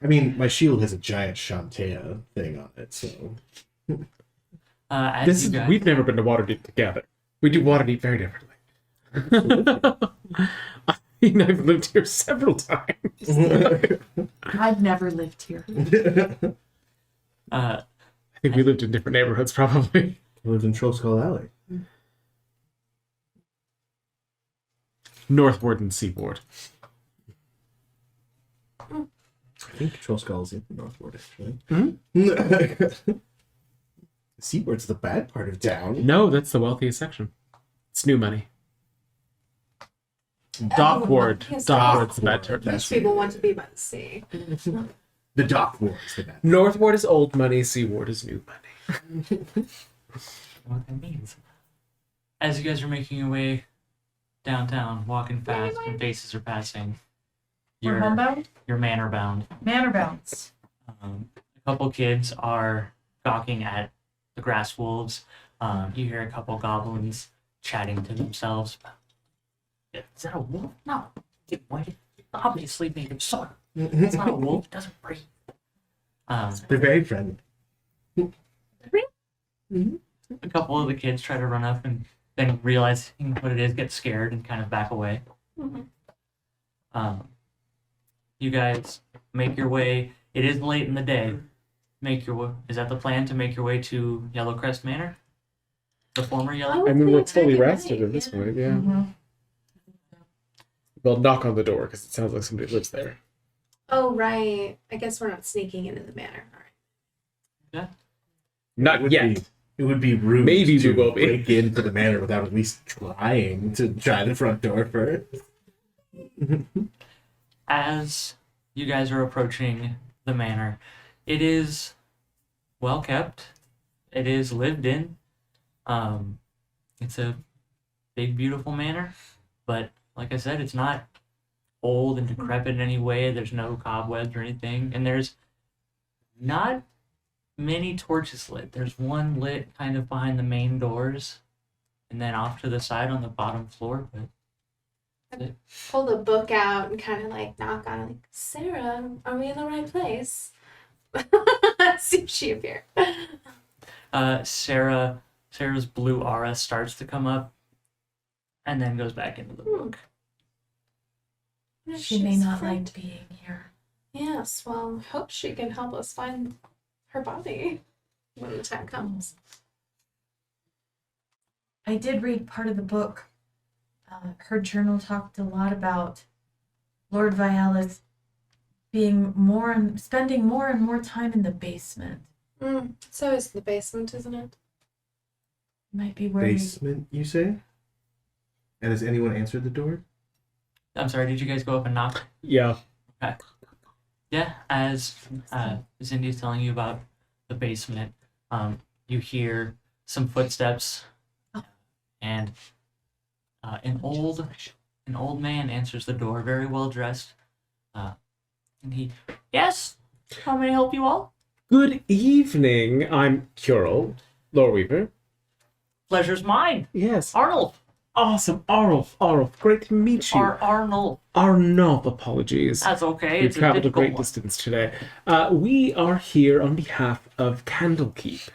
I mean, my shield has a giant Shantea thing on it, so... As you guys, We've never been to Waterdeep together. We do Waterdeep very differently. I mean, I've lived here several times. I've never lived here. I think we lived in different neighborhoods, probably. I lived in Troll Skull Alley. North Ward and Seaboard. I think Troll Skull is in the North Ward, actually. Hmm? Seaboard's the bad part of town. No, that's the wealthiest section. It's new money. Dock Ward. yes, Dock Ward's the Ward, bad term. that's Rich people it. want to be by the sea. The Dock Ward is the bad. North Ward is old money, Seaward is new money. what that means. As you guys are making your way downtown, walking fast, and faces are passing, We're homebound? you're manor bound. Manor bounds. A couple kids are gawking at the grass wolves. You hear a couple goblins chatting to themselves. Is that a wolf? No. It might obviously made of salt. It's not a wolf. It doesn't breathe. They're very friendly. A couple of the kids try to run up and then realizing what it is, get scared and kind of back away. You guys make your way. It is late in the day. Make your way. Is that the plan, to make your way to Yellowcrest Manor? The former Yellow? I mean, we're fully rested at this point, yeah. Mm-hmm. Well, knock on the door, because it sounds like somebody lives there. Oh, right. I guess we're not sneaking into the manor. All right. Not yet. It would be rude Maybe to we will be. break into the manor without at least trying to try the front door first. As you guys are approaching the manor, it is well kept. It is lived in. It's a big, beautiful manor, but like I said, it's not old and decrepit in any way. There's no cobwebs or anything, and there's not many torches lit. There's one lit kind of behind the main doors, and then off to the side on the bottom floor. But Pull the book out and kind of like knock on it, like, Sarah, are we in the right place? See if she appears. Sarah's blue aura starts to come up, and then goes back into the book. She may not like being here. Yes, well, hope she can help us find her body when the time comes. I did read part of the book. Her journal talked a lot about Lord Vialis spending more and more time in the basement. So is the basement, isn't it? Might be where Basement, you say? And has anyone answered the door? I'm sorry, did you guys go up and knock? Yeah. Yeah, as Cindy's telling you about the basement, you hear some footsteps, and an old man answers the door, very well dressed, and he, yes, how may I help you all? Good evening. I'm Curl, Lore Weaver. Pleasure's mine, Yes. Arnold. Awesome. Arnulf. Great to meet you. Arnold. Arnulf, apologies. That's okay. We've It's a traveled a difficult great one. distance today. We are here on behalf of Candlekeep.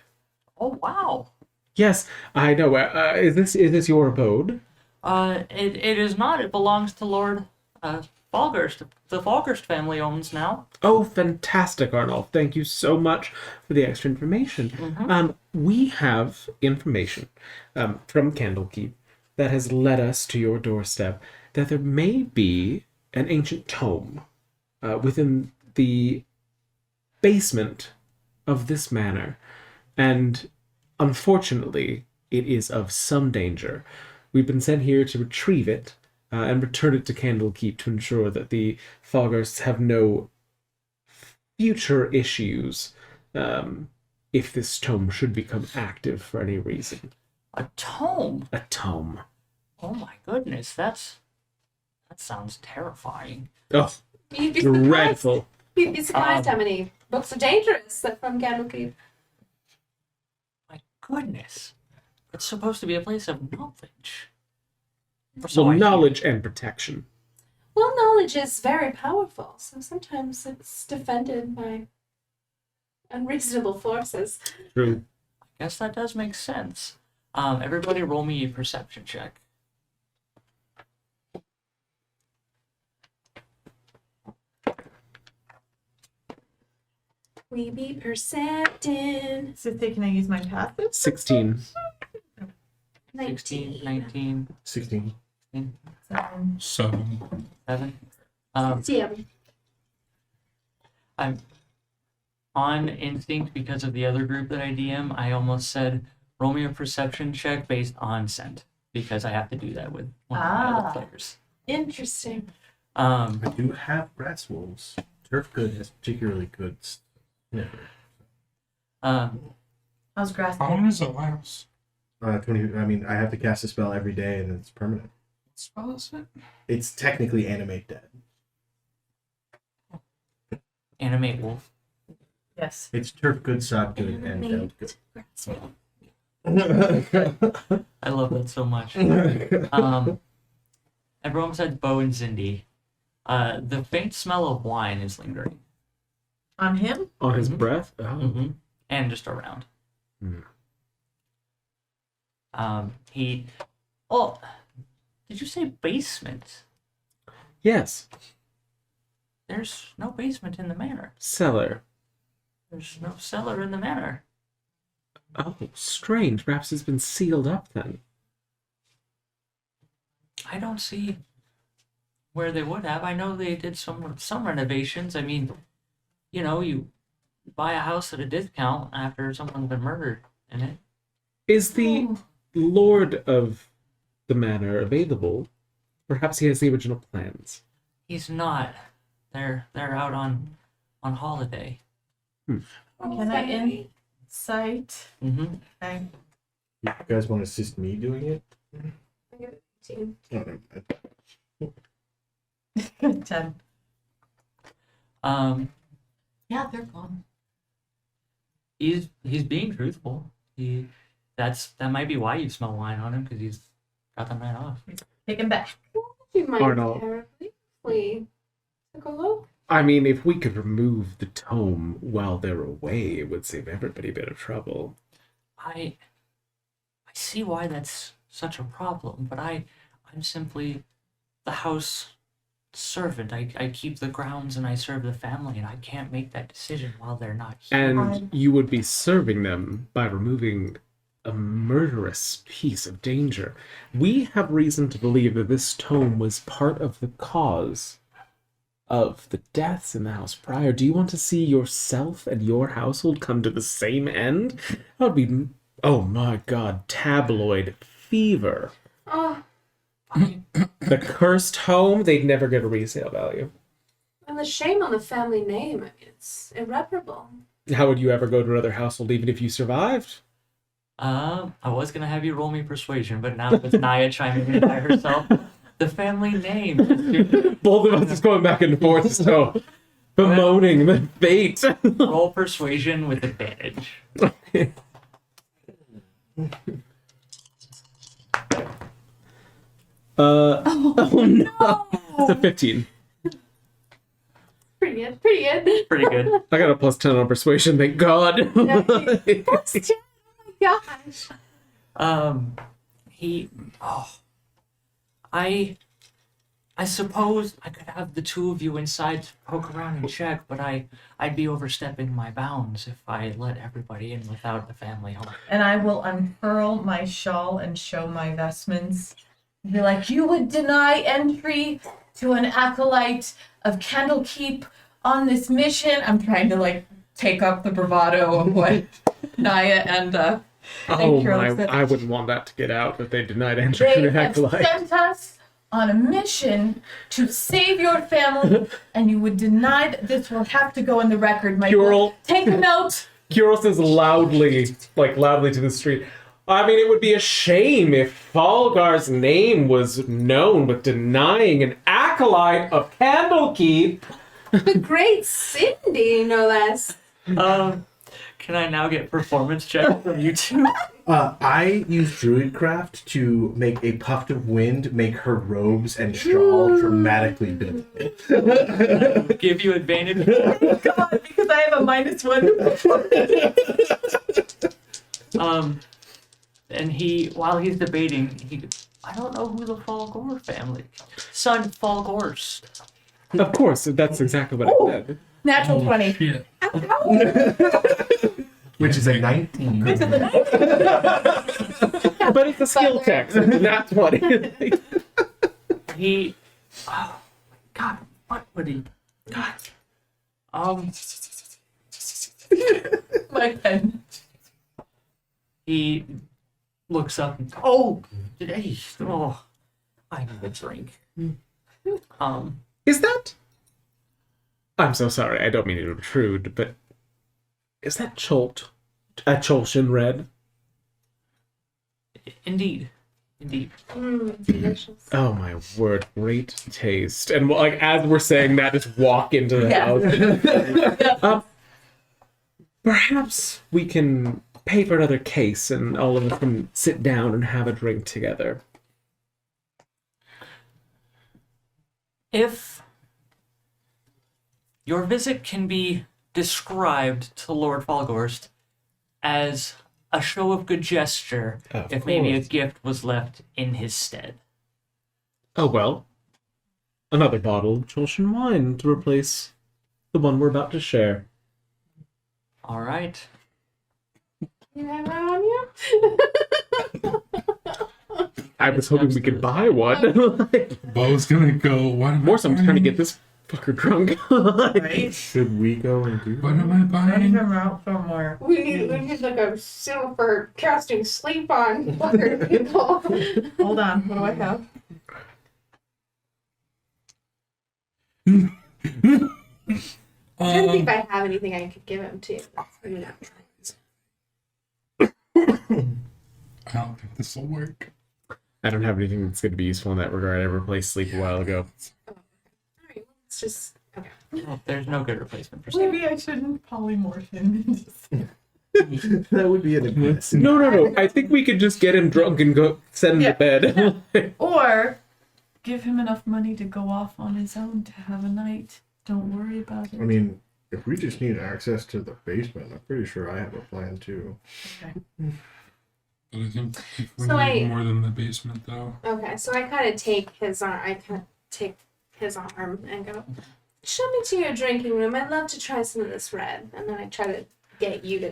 Oh wow. Yes, I know. Is this your abode? It is not. It belongs to Lord Falgurst. The Falgurst family owns now. Oh, fantastic, Arnulf. Thank you so much for the extra information. We have information from Candlekeep that has led us to your doorstep that there may be an ancient tome within the basement of this manor, and unfortunately, it is of some danger. We've been sent here to retrieve it and return it to Candlekeep to ensure that the Foggers have no future issues if this tome should become active for any reason. A tome? A tome. Oh my goodness, that sounds terrifying. Oh, You'd be surprised. dreadful. You'd be surprised how many books are dangerous that from Candlekeep. My goodness. It's supposed to be a place of knowledge. Or So I hear. knowledge and protection. Well, knowledge is very powerful, so sometimes it's defended by unreasonable forces. True. I guess that does make sense. Everybody roll me a perception check. We be percepting. So can I use my passive? 16. 16, 19, 16. 7. 7. 7. Yeah. I'm on instinct because of the other group that I DM. I almost said roll me a perception check based on scent because I have to do that with one of my other players. Interesting. I do have grass wolves. Turf good has particularly good sniffer. How's grass? How long does it last? 20. I mean, I have to cast a spell every day, and it's permanent. What spell is it? It's technically animate dead. Animate wolf. Yes. It's turf good, sod good, and belt good. I love that so much. Everyone said Bo and Cindy. The faint smell of wine is lingering. On him? On his Mhm. breath? Oh. Mm-hmm. And just around. Hmm. He. Oh, did you say basement? Yes. There's no basement in the manor. Cellar. There's no cellar in the manor. Oh, strange. Perhaps it's been sealed up then. I don't see where they would have. I know they did some renovations. I mean, you buy a house at a discount after someone's been murdered in it. Is the Lord of the Manor available? Perhaps he has the original plans. He's not. They're out on holiday. Can I insight? Mm-hmm. Okay. You guys want to assist me doing it? Team. Oh, never mind. 10. Yeah, they're gone. He's being truthful. That might be why you smell wine on him because he's got the night off. Take him back. You might Arnold. terribly if we took a look. I mean, if we could remove the tome while they're away, it would save everybody a bit of trouble. I see why that's such a problem, but I'm simply the house servant. I keep the grounds and I serve the family, and I can't make that decision while they're not here. And you would be serving them by removing a murderous piece of danger. We have reason to believe that this tome was part of the cause of the deaths in the house prior. Do you want to see yourself and your household come to the same end? That would be, oh my god, tabloid fever. Oh, The cursed home, they'd never get a resale value. and the shame on the family name. I mean, it's irreparable. How would you ever go to another household even if you survived? I was gonna have you roll me persuasion, but now with Naya chiming in by herself, the family name. Both of us is going back and forth, so bemoaning the fate. Roll persuasion with advantage. Oh no! It's a 15. Pretty good. Pretty good. Pretty good. I got a plus 10 on persuasion, thank God. That's 10. Oh my gosh. I suppose I could have the two of you inside to poke around and check, but I'd be overstepping my bounds if I let everybody in without the family home. And I will unfurl my shawl and show my vestments Be like, you would deny entry to an acolyte of Candlekeep on this mission. I'm trying to like take up the bravado of what Naya and Oh Carol my! said. I wouldn't want that to get out that they denied entry They to the have acolyte. sent us on a mission to save your family, and you would deny that. This will have to go in the record, Michael. Curl. Take a note. Kuro says loudly to the street. I mean, it would be a shame if Falgar's name was known, but denying an acolyte of Candlekeep. The great Cindy, no less. Can I now get performance check from you two? I use Druidcraft to make a puff of wind make her robes and shawl dramatically bend. Give you advantage. Oh God, because I have a -1. And while he's debating, I don't know who the Falgor family. Son Falgors. Of course, that's exactly what I said. Natural 20. Shit. Which is a 19. But it's a skill check, so not 20. He. Oh, God, what would he. God. My pen. He looks up and. Oh! Today. Oh. I need a drink. Is that? I'm so sorry, I don't mean to intrude, but is that Cholt? A Cholshin red? Indeed. Delicious. Oh my word, great taste. And like as we're saying that, just walk into the house. Perhaps we can pay for another case and all of us can sit down and have a drink together. If your visit can be described to Lord Falgorst as a show of good gesture, Of if maybe a course. gift was left in his stead. Oh well. Another bottle of Cholshin wine to replace the one we're about to share. All right. You have that on you? I was hoping we could buy one. Bo's gonna go. What am More I so I'm trying to buying? get this fucker drunk. Right? Should we go and do What am I buying? I'm out somewhere. We need like a seal for casting sleep on fucker people. Hold on. What do I have? I don't think I have anything I could give him too. I mean, I don't think this will work. I don't have anything that's going to be useful in that regard. I replaced sleep a while ago. alright, it's just okay. Well, there's no good replacement for sleep. Maybe I shouldn't polymorph him. That would be an aggressive. No. I think we could just get him drunk and go send him to bed. Or give him enough money to go off on his own to have a night. Don't worry about it. I mean, if we just need access to the basement, I'm pretty sure I have a plan too. Okay. But I think if we So need I- more than the basement, though. Okay, so I kind of take his arm. And go, "Show me to your drinking room. I'd love to try some of this red." And then I try to get you to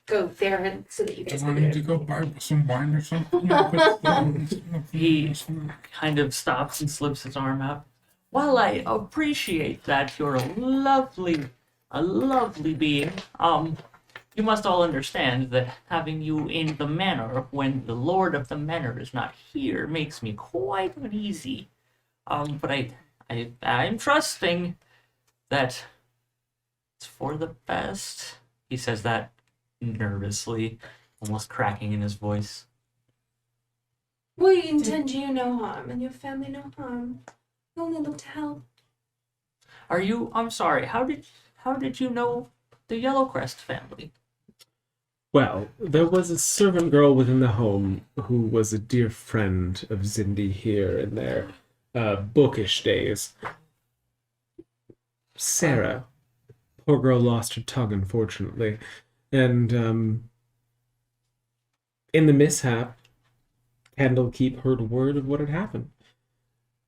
go there, and so that you Do guys I can need do to it. go buy some wine or something? He kind of stops and slips his arm out. While I appreciate that you're a lovely being, you must all understand that having you in the manor when the lord of the manor is not here makes me quite uneasy. But I'm trusting that it's for the best. He says that nervously, almost cracking in his voice. We intend you no harm, and your family no harm. We only look to help. I'm sorry, how did you know the Yellowcrest family? Well, there was a servant girl within the home who was a dear friend of Zindi here in their bookish days. Sarah. Poor girl lost her tongue, unfortunately. And in the mishap, Candlekeep heard word of what had happened.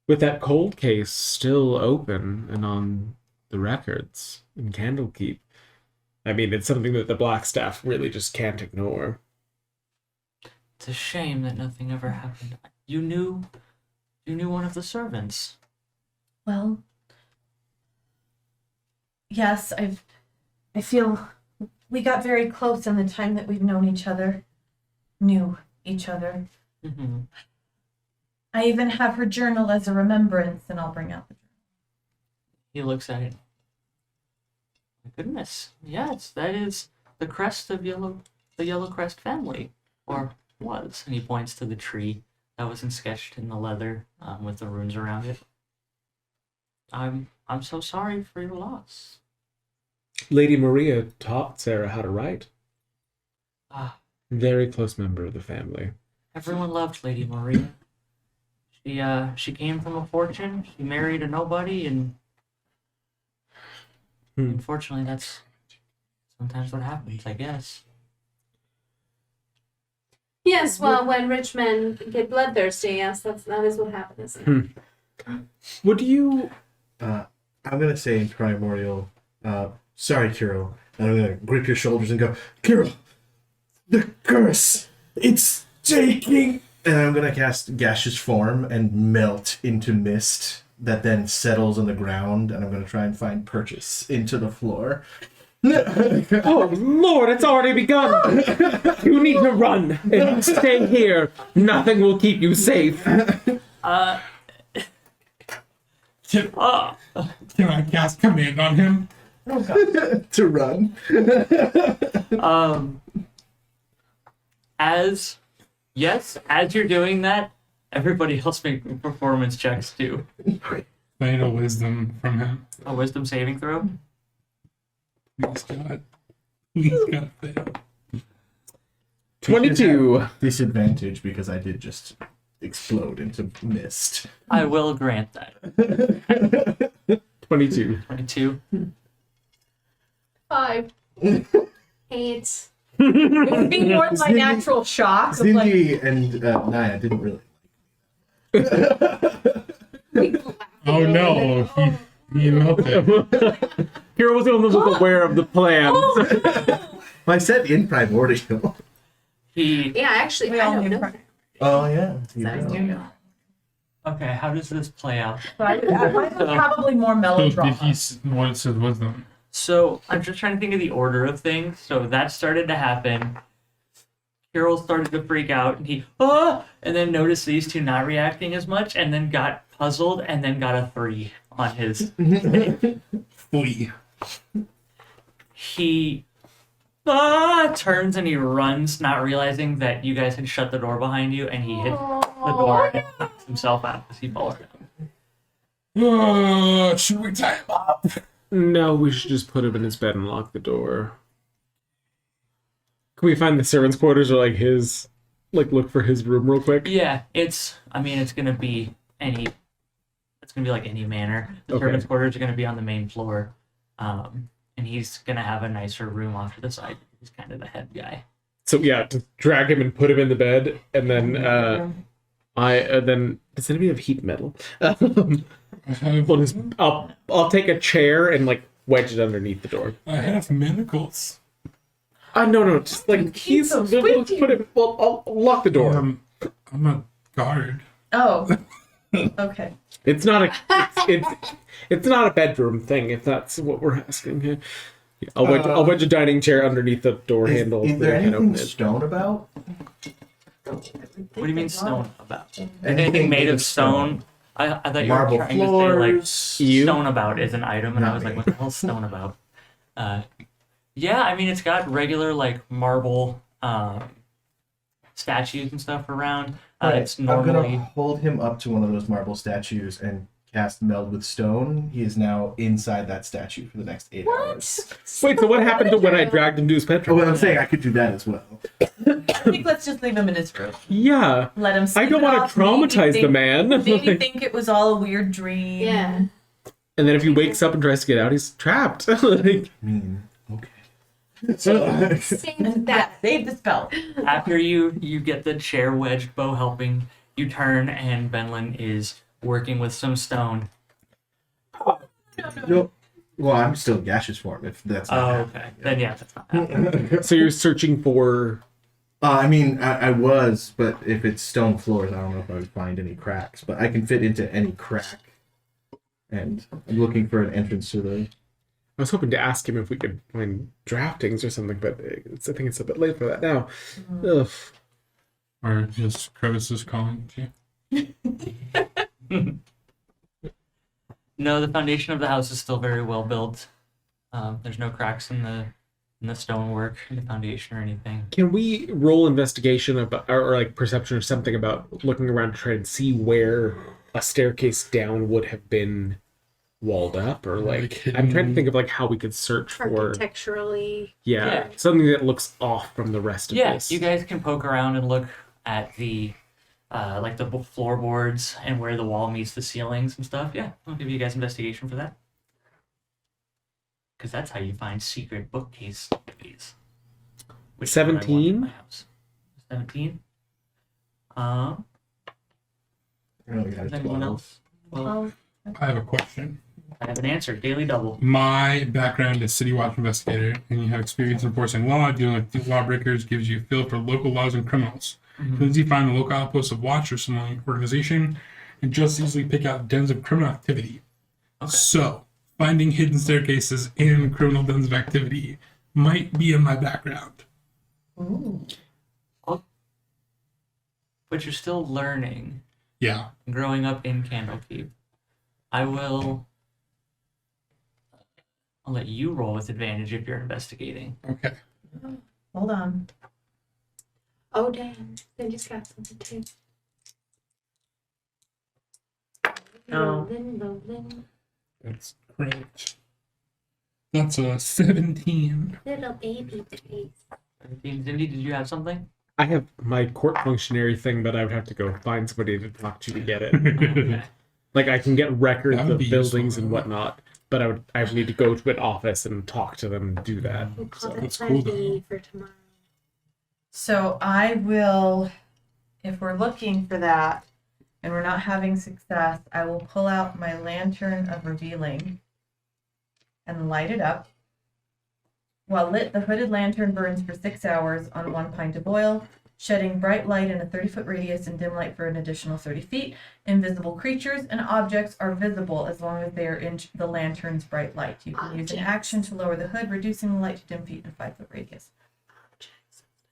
With that cold case still open and on the records in Candlekeep, I mean, it's something that the Blackstaff really just can't ignore. It's a shame that nothing ever happened. you knew one of the servants. Well, yes, I feel we got very close in the time that we've known each other, knew each other. Mm-hmm. I even have her journal as a remembrance, and I'll bring out the journal. He looks at it. My goodness, yes, that is the crest of the Yellowcrest family, or was. And he points to the tree that was sketched in the leather with the runes around it. I'm so sorry for your loss. Lady Maria taught Sarah how to write. Ah, Very close member of the family. everyone loved Lady Maria. She came from a fortune. She married a nobody, and unfortunately, that's sometimes what happens, I guess. Yes, well, when rich men get bloodthirsty, yes, that is what happens. Would you... I'm gonna say in primordial, sorry, Kirill. And I'm gonna grip your shoulders and go, Kirill, the curse, it's taking. And I'm gonna cast gaseous form and melt into mist that then settles on the ground. And I'm gonna try and find purchase into the floor. Oh, Lord, it's already begun! You need to run and stay here. Nothing will keep you safe. Can I cast command on him? To run. As you're doing that, everybody else make performance checks too. I need a wisdom from him. A wisdom saving throw. Please God. Please God fail. 22. Disadvantage because I did just explode into mist. I will grant that. 22. 22. 5. 8. It would be more my natural shock of like, Cindy and Naya didn't really. Oh no, he melted. Hero was the only one aware of the plan. Well, I said in primordial. Yeah, actually, We I all don't knew know. part- Oh yeah. Okay, how does this play out? So mine was probably more So melodrama. did what's his wisdom? So I'm just trying to think of the order of things. So that started to happen. Carol started to freak out, and and then noticed these two not reacting as much, and then got puzzled, and then got a 3 on his. Flee. He turns and he runs, not realizing that you guys had shut the door behind you, and he hit the door and knocks himself out as he falls down. Should we tie him up? No, we should just put him in his bed and lock the door. Can we find the servants' quarters or like his, like look for his room real quick? Yeah, it's gonna be like any manor. The Okay. servants' quarters are gonna be on the main floor, and he's gonna have a nicer room off to the side. He's kind of the head guy. So yeah, to drag him and put him in the bed, and then then does anybody have heat metal? I'll take a chair and like wedge it underneath the door. I have manacles. No, just like he's so we'll squishy. put it. Well, I'll lock the door. I'm a guard. Oh, okay. It's not a it's not a bedroom thing if that's what we're asking here. I'll wedge a dining chair underneath the door handle. Is there that I can anything open it. stone about? What do you mean stone about? Anything Anything made of stone? I thought you were Marble trying to say floors. You? stone about is an item, and I Not was like, me. what the hell's stone about? Yeah, I mean it's got regular like marble statues and stuff around. It's I'm gonna normally hold him up to one of those marble statues and cast meld with stone. He is now inside that statue for the next 8 hours. Wait, so what happened to when I dragged him to his Oh, bedroom? well, I'm saying I could do that as well. I think let's just leave him in his room. Yeah, Let him. I sleep don't it want off, to maybe traumatize the think- man. Maybe think it was all a weird dream. Yeah. And then if he wakes up and tries to get out, he's trapped. Like, Okay. Save that. Save the spell. after you get the chair wedged bow helping, you turn and Benlin is working with some stone. No. Well, I'm still gaseous form if that's not Oh, happening. okay. Then yeah, that's not happening. so you're searching for I mean, I was, but if it's stone floors, I don't know if I would find any cracks. But I can fit into any crack. And I'm looking for an entrance to the... I was hoping to ask him if we could find draftings or something, but I think it's a bit late for that now. Ugh. Or just crevices calling to you. No, the foundation of the house is still very well built. There's no cracks in the stonework, in the foundation, or anything. Can we roll investigation about, or like perception or something about looking around to try and see where a staircase down would have been walled up, or like I'm trying to think of like how we could search for Architecturally. yeah, something that looks off from the rest of this. You guys can poke around and look at the like the floorboards and where the wall meets the ceilings and stuff. Yeah, I'll give you guys investigation for that. Because that's how you find secret bookcase activities. Which is what I want in 17? my house. 17. Oh, we got Is a anyone 12. else? Well, I have a question. I have an answer. Daily double. My background is City Watch Investigator, and you have experience enforcing law, dealing with lawbreakers, gives you a feel for local laws and criminals. Mm-hmm. As you find the local outposts of Watch or similar organization, and just easily pick out dens of criminal activity. Okay. So, finding hidden staircases in criminal dens of activity might be in my background. Ooh. But you're still learning. Yeah. Growing up in Candlekeep. I'll let you roll with advantage if you're investigating. Okay. Hold on. Oh, dang. They just got something too. Oh. Rolling. That's great. That's a 17. Little baby face. 17. Cindy, did you have something? I have my court functionary thing, but I would have to go find somebody to talk to get it. Okay. Like I can get records That would of be buildings useful. and whatnot, but I would need to go to an office and talk to them and do that. We'll call So. it That's plan cool, B for tomorrow. So I will, if we're looking for that and we're not having success, I will pull out my lantern of revealing and light it up. While lit, the hooded lantern burns for 6 hours on 1 pint of oil, shedding bright light in a 30-foot radius and dim light for an additional 30 feet. Invisible creatures and objects are visible as long as they are in the lantern's bright light. You can use an action to lower the hood, reducing the light to dim feet in a 5-foot radius.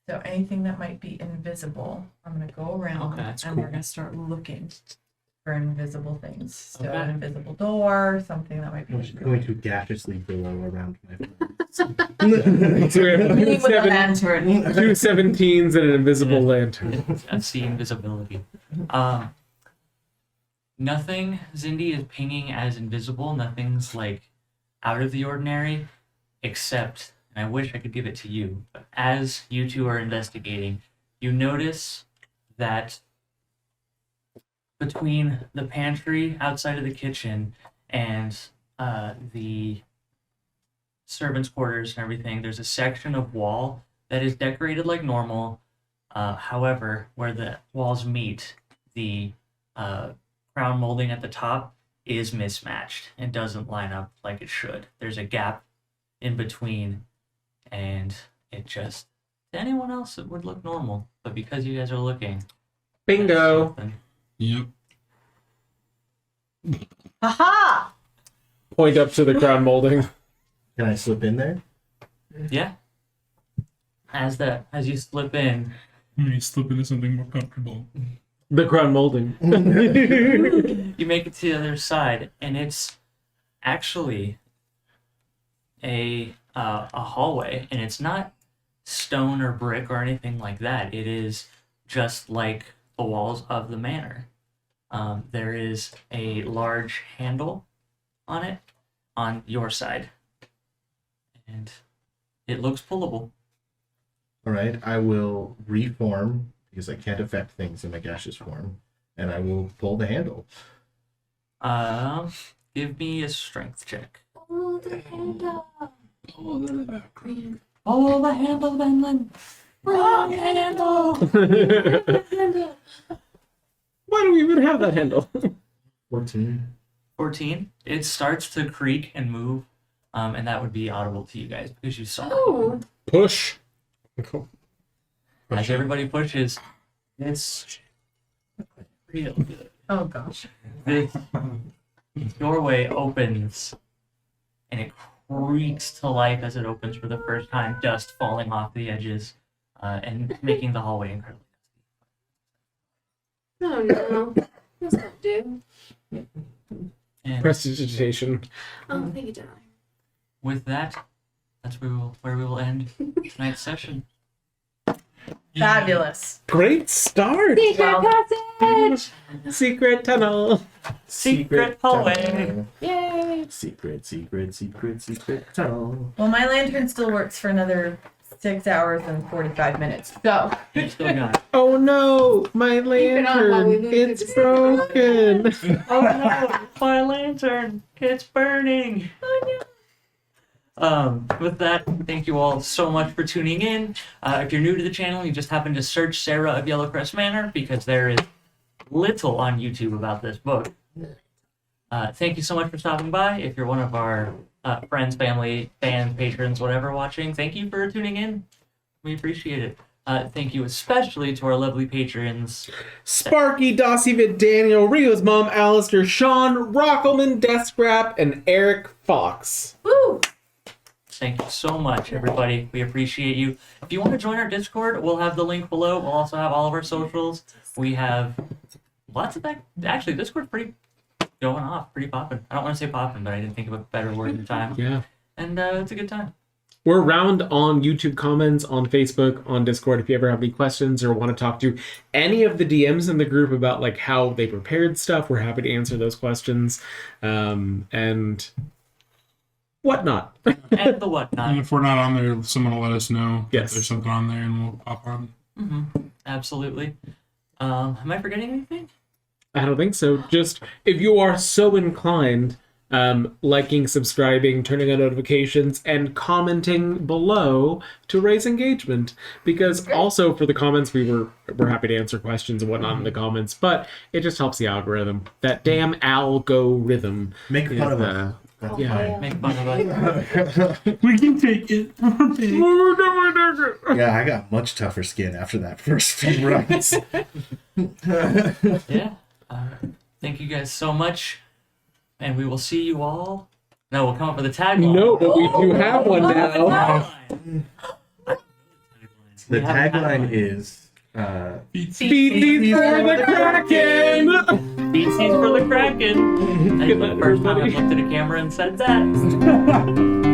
So anything that might be invisible, I'm going to go around Okay, that's and cool. we're going to start looking for invisible things. So Okay. an invisible door, something that might be I'm just going to gaseously billow around my phone. So we have Really two, with a lantern. two 17s and an invisible lantern. That's the invisibility. Nothing, Zindi, is pinging as invisible. Nothing's like out of the ordinary, except, and I wish I could give it to you, but as you two are investigating, you notice that between the pantry outside of the kitchen and the servants' quarters and everything, there's a section of wall that is decorated like normal. However, where the walls meet, the crown molding at the top is mismatched and doesn't line up like it should. There's a gap in between, and it just, to anyone else, it would look normal. But because you guys are looking, Bingo. that's something. Yep. Haha! Point up to the crown molding. Can I slip in there? Yeah. As you slip in, You slip into something more comfortable. The crown molding. you make it to the other side, and it's actually a hallway, and it's not stone or brick or anything like that. It is just like the walls of the manor. There is a large handle on it on your side, and it looks pullable. All right, I will reform because I can't affect things in my gaseous form, and I will pull the handle. Give me a strength check. Oh, the handle. Oh, the Oh, the handle, Benlin. Wrong handle. Handle. Why do we even have that handle? 14. 14. It starts to creak and move, and that would be audible to you guys because you saw it. Oh, Push. as everybody pushes, this real good. Oh gosh. This doorway opens, and it creaks to life as it opens for the first time, dust falling off the edges, and making the hallway incredibly Oh no. This won't do. And Prestidigitation. Oh, thank you, darling. with that, that's where we will end tonight's session. Fabulous. Great start. Secret passage! Secret tunnel. Secret hallway. tunnel. Yay! Secret tunnel. Well, my lantern still works for another 6 hours and 45 minutes. So You still got it. Oh no, my it on while we lantern. move It's to the secret broken. Oh no, my lantern, it's burning. With that, thank you all so much for tuning in. If you're new to the channel, you just happen to search Sarah of Yellowcrest Manor because there is little on YouTube about this book. Thank you so much for stopping by. If you're one of our friends, family, fans, patrons, whatever watching, thank you for tuning in. We appreciate it. Thank you especially to our lovely patrons. Sparky, Dossivid, Daniel, Rio's mom, Alistair, Sean, Rockelman, Deskrap, and Eric Fox. woo! Thank you so much, everybody. We appreciate you. If you want to join our Discord, we'll have the link below. We'll also have all of our socials. We have lots of that. Actually, Discord's pretty going off, pretty popping. I don't want to say popping, but I didn't think of a better word in time. Yeah. And it's a good time. We're around on YouTube comments, on Facebook, on Discord. If you ever have any questions or want to talk to any of the DMs in the group about like how they prepared stuff, we're happy to answer those questions. And whatnot. And the And whatnot. if we're not on there, someone will let us know Yes. if there's something on there and we'll pop on. Absolutely. Am I forgetting anything? I don't think so. Just if you are so inclined, liking, subscribing, turning on notifications, and commenting below to raise engagement. Because also for the comments, we're happy to answer questions and whatnot in the comments, but it just helps the algorithm. That damn algorithm. Make fun of us. Yeah. Make fun of us. We can take it. Yeah, I got much tougher skin after that first few runs. Yeah. Thank you guys so much. And we will see you all. No, we'll come up with a tagline. No, but we do have one now. The tagline is Feed for the Kraken! Feces for the Kraken. That's the first time I've looked at a camera and said that.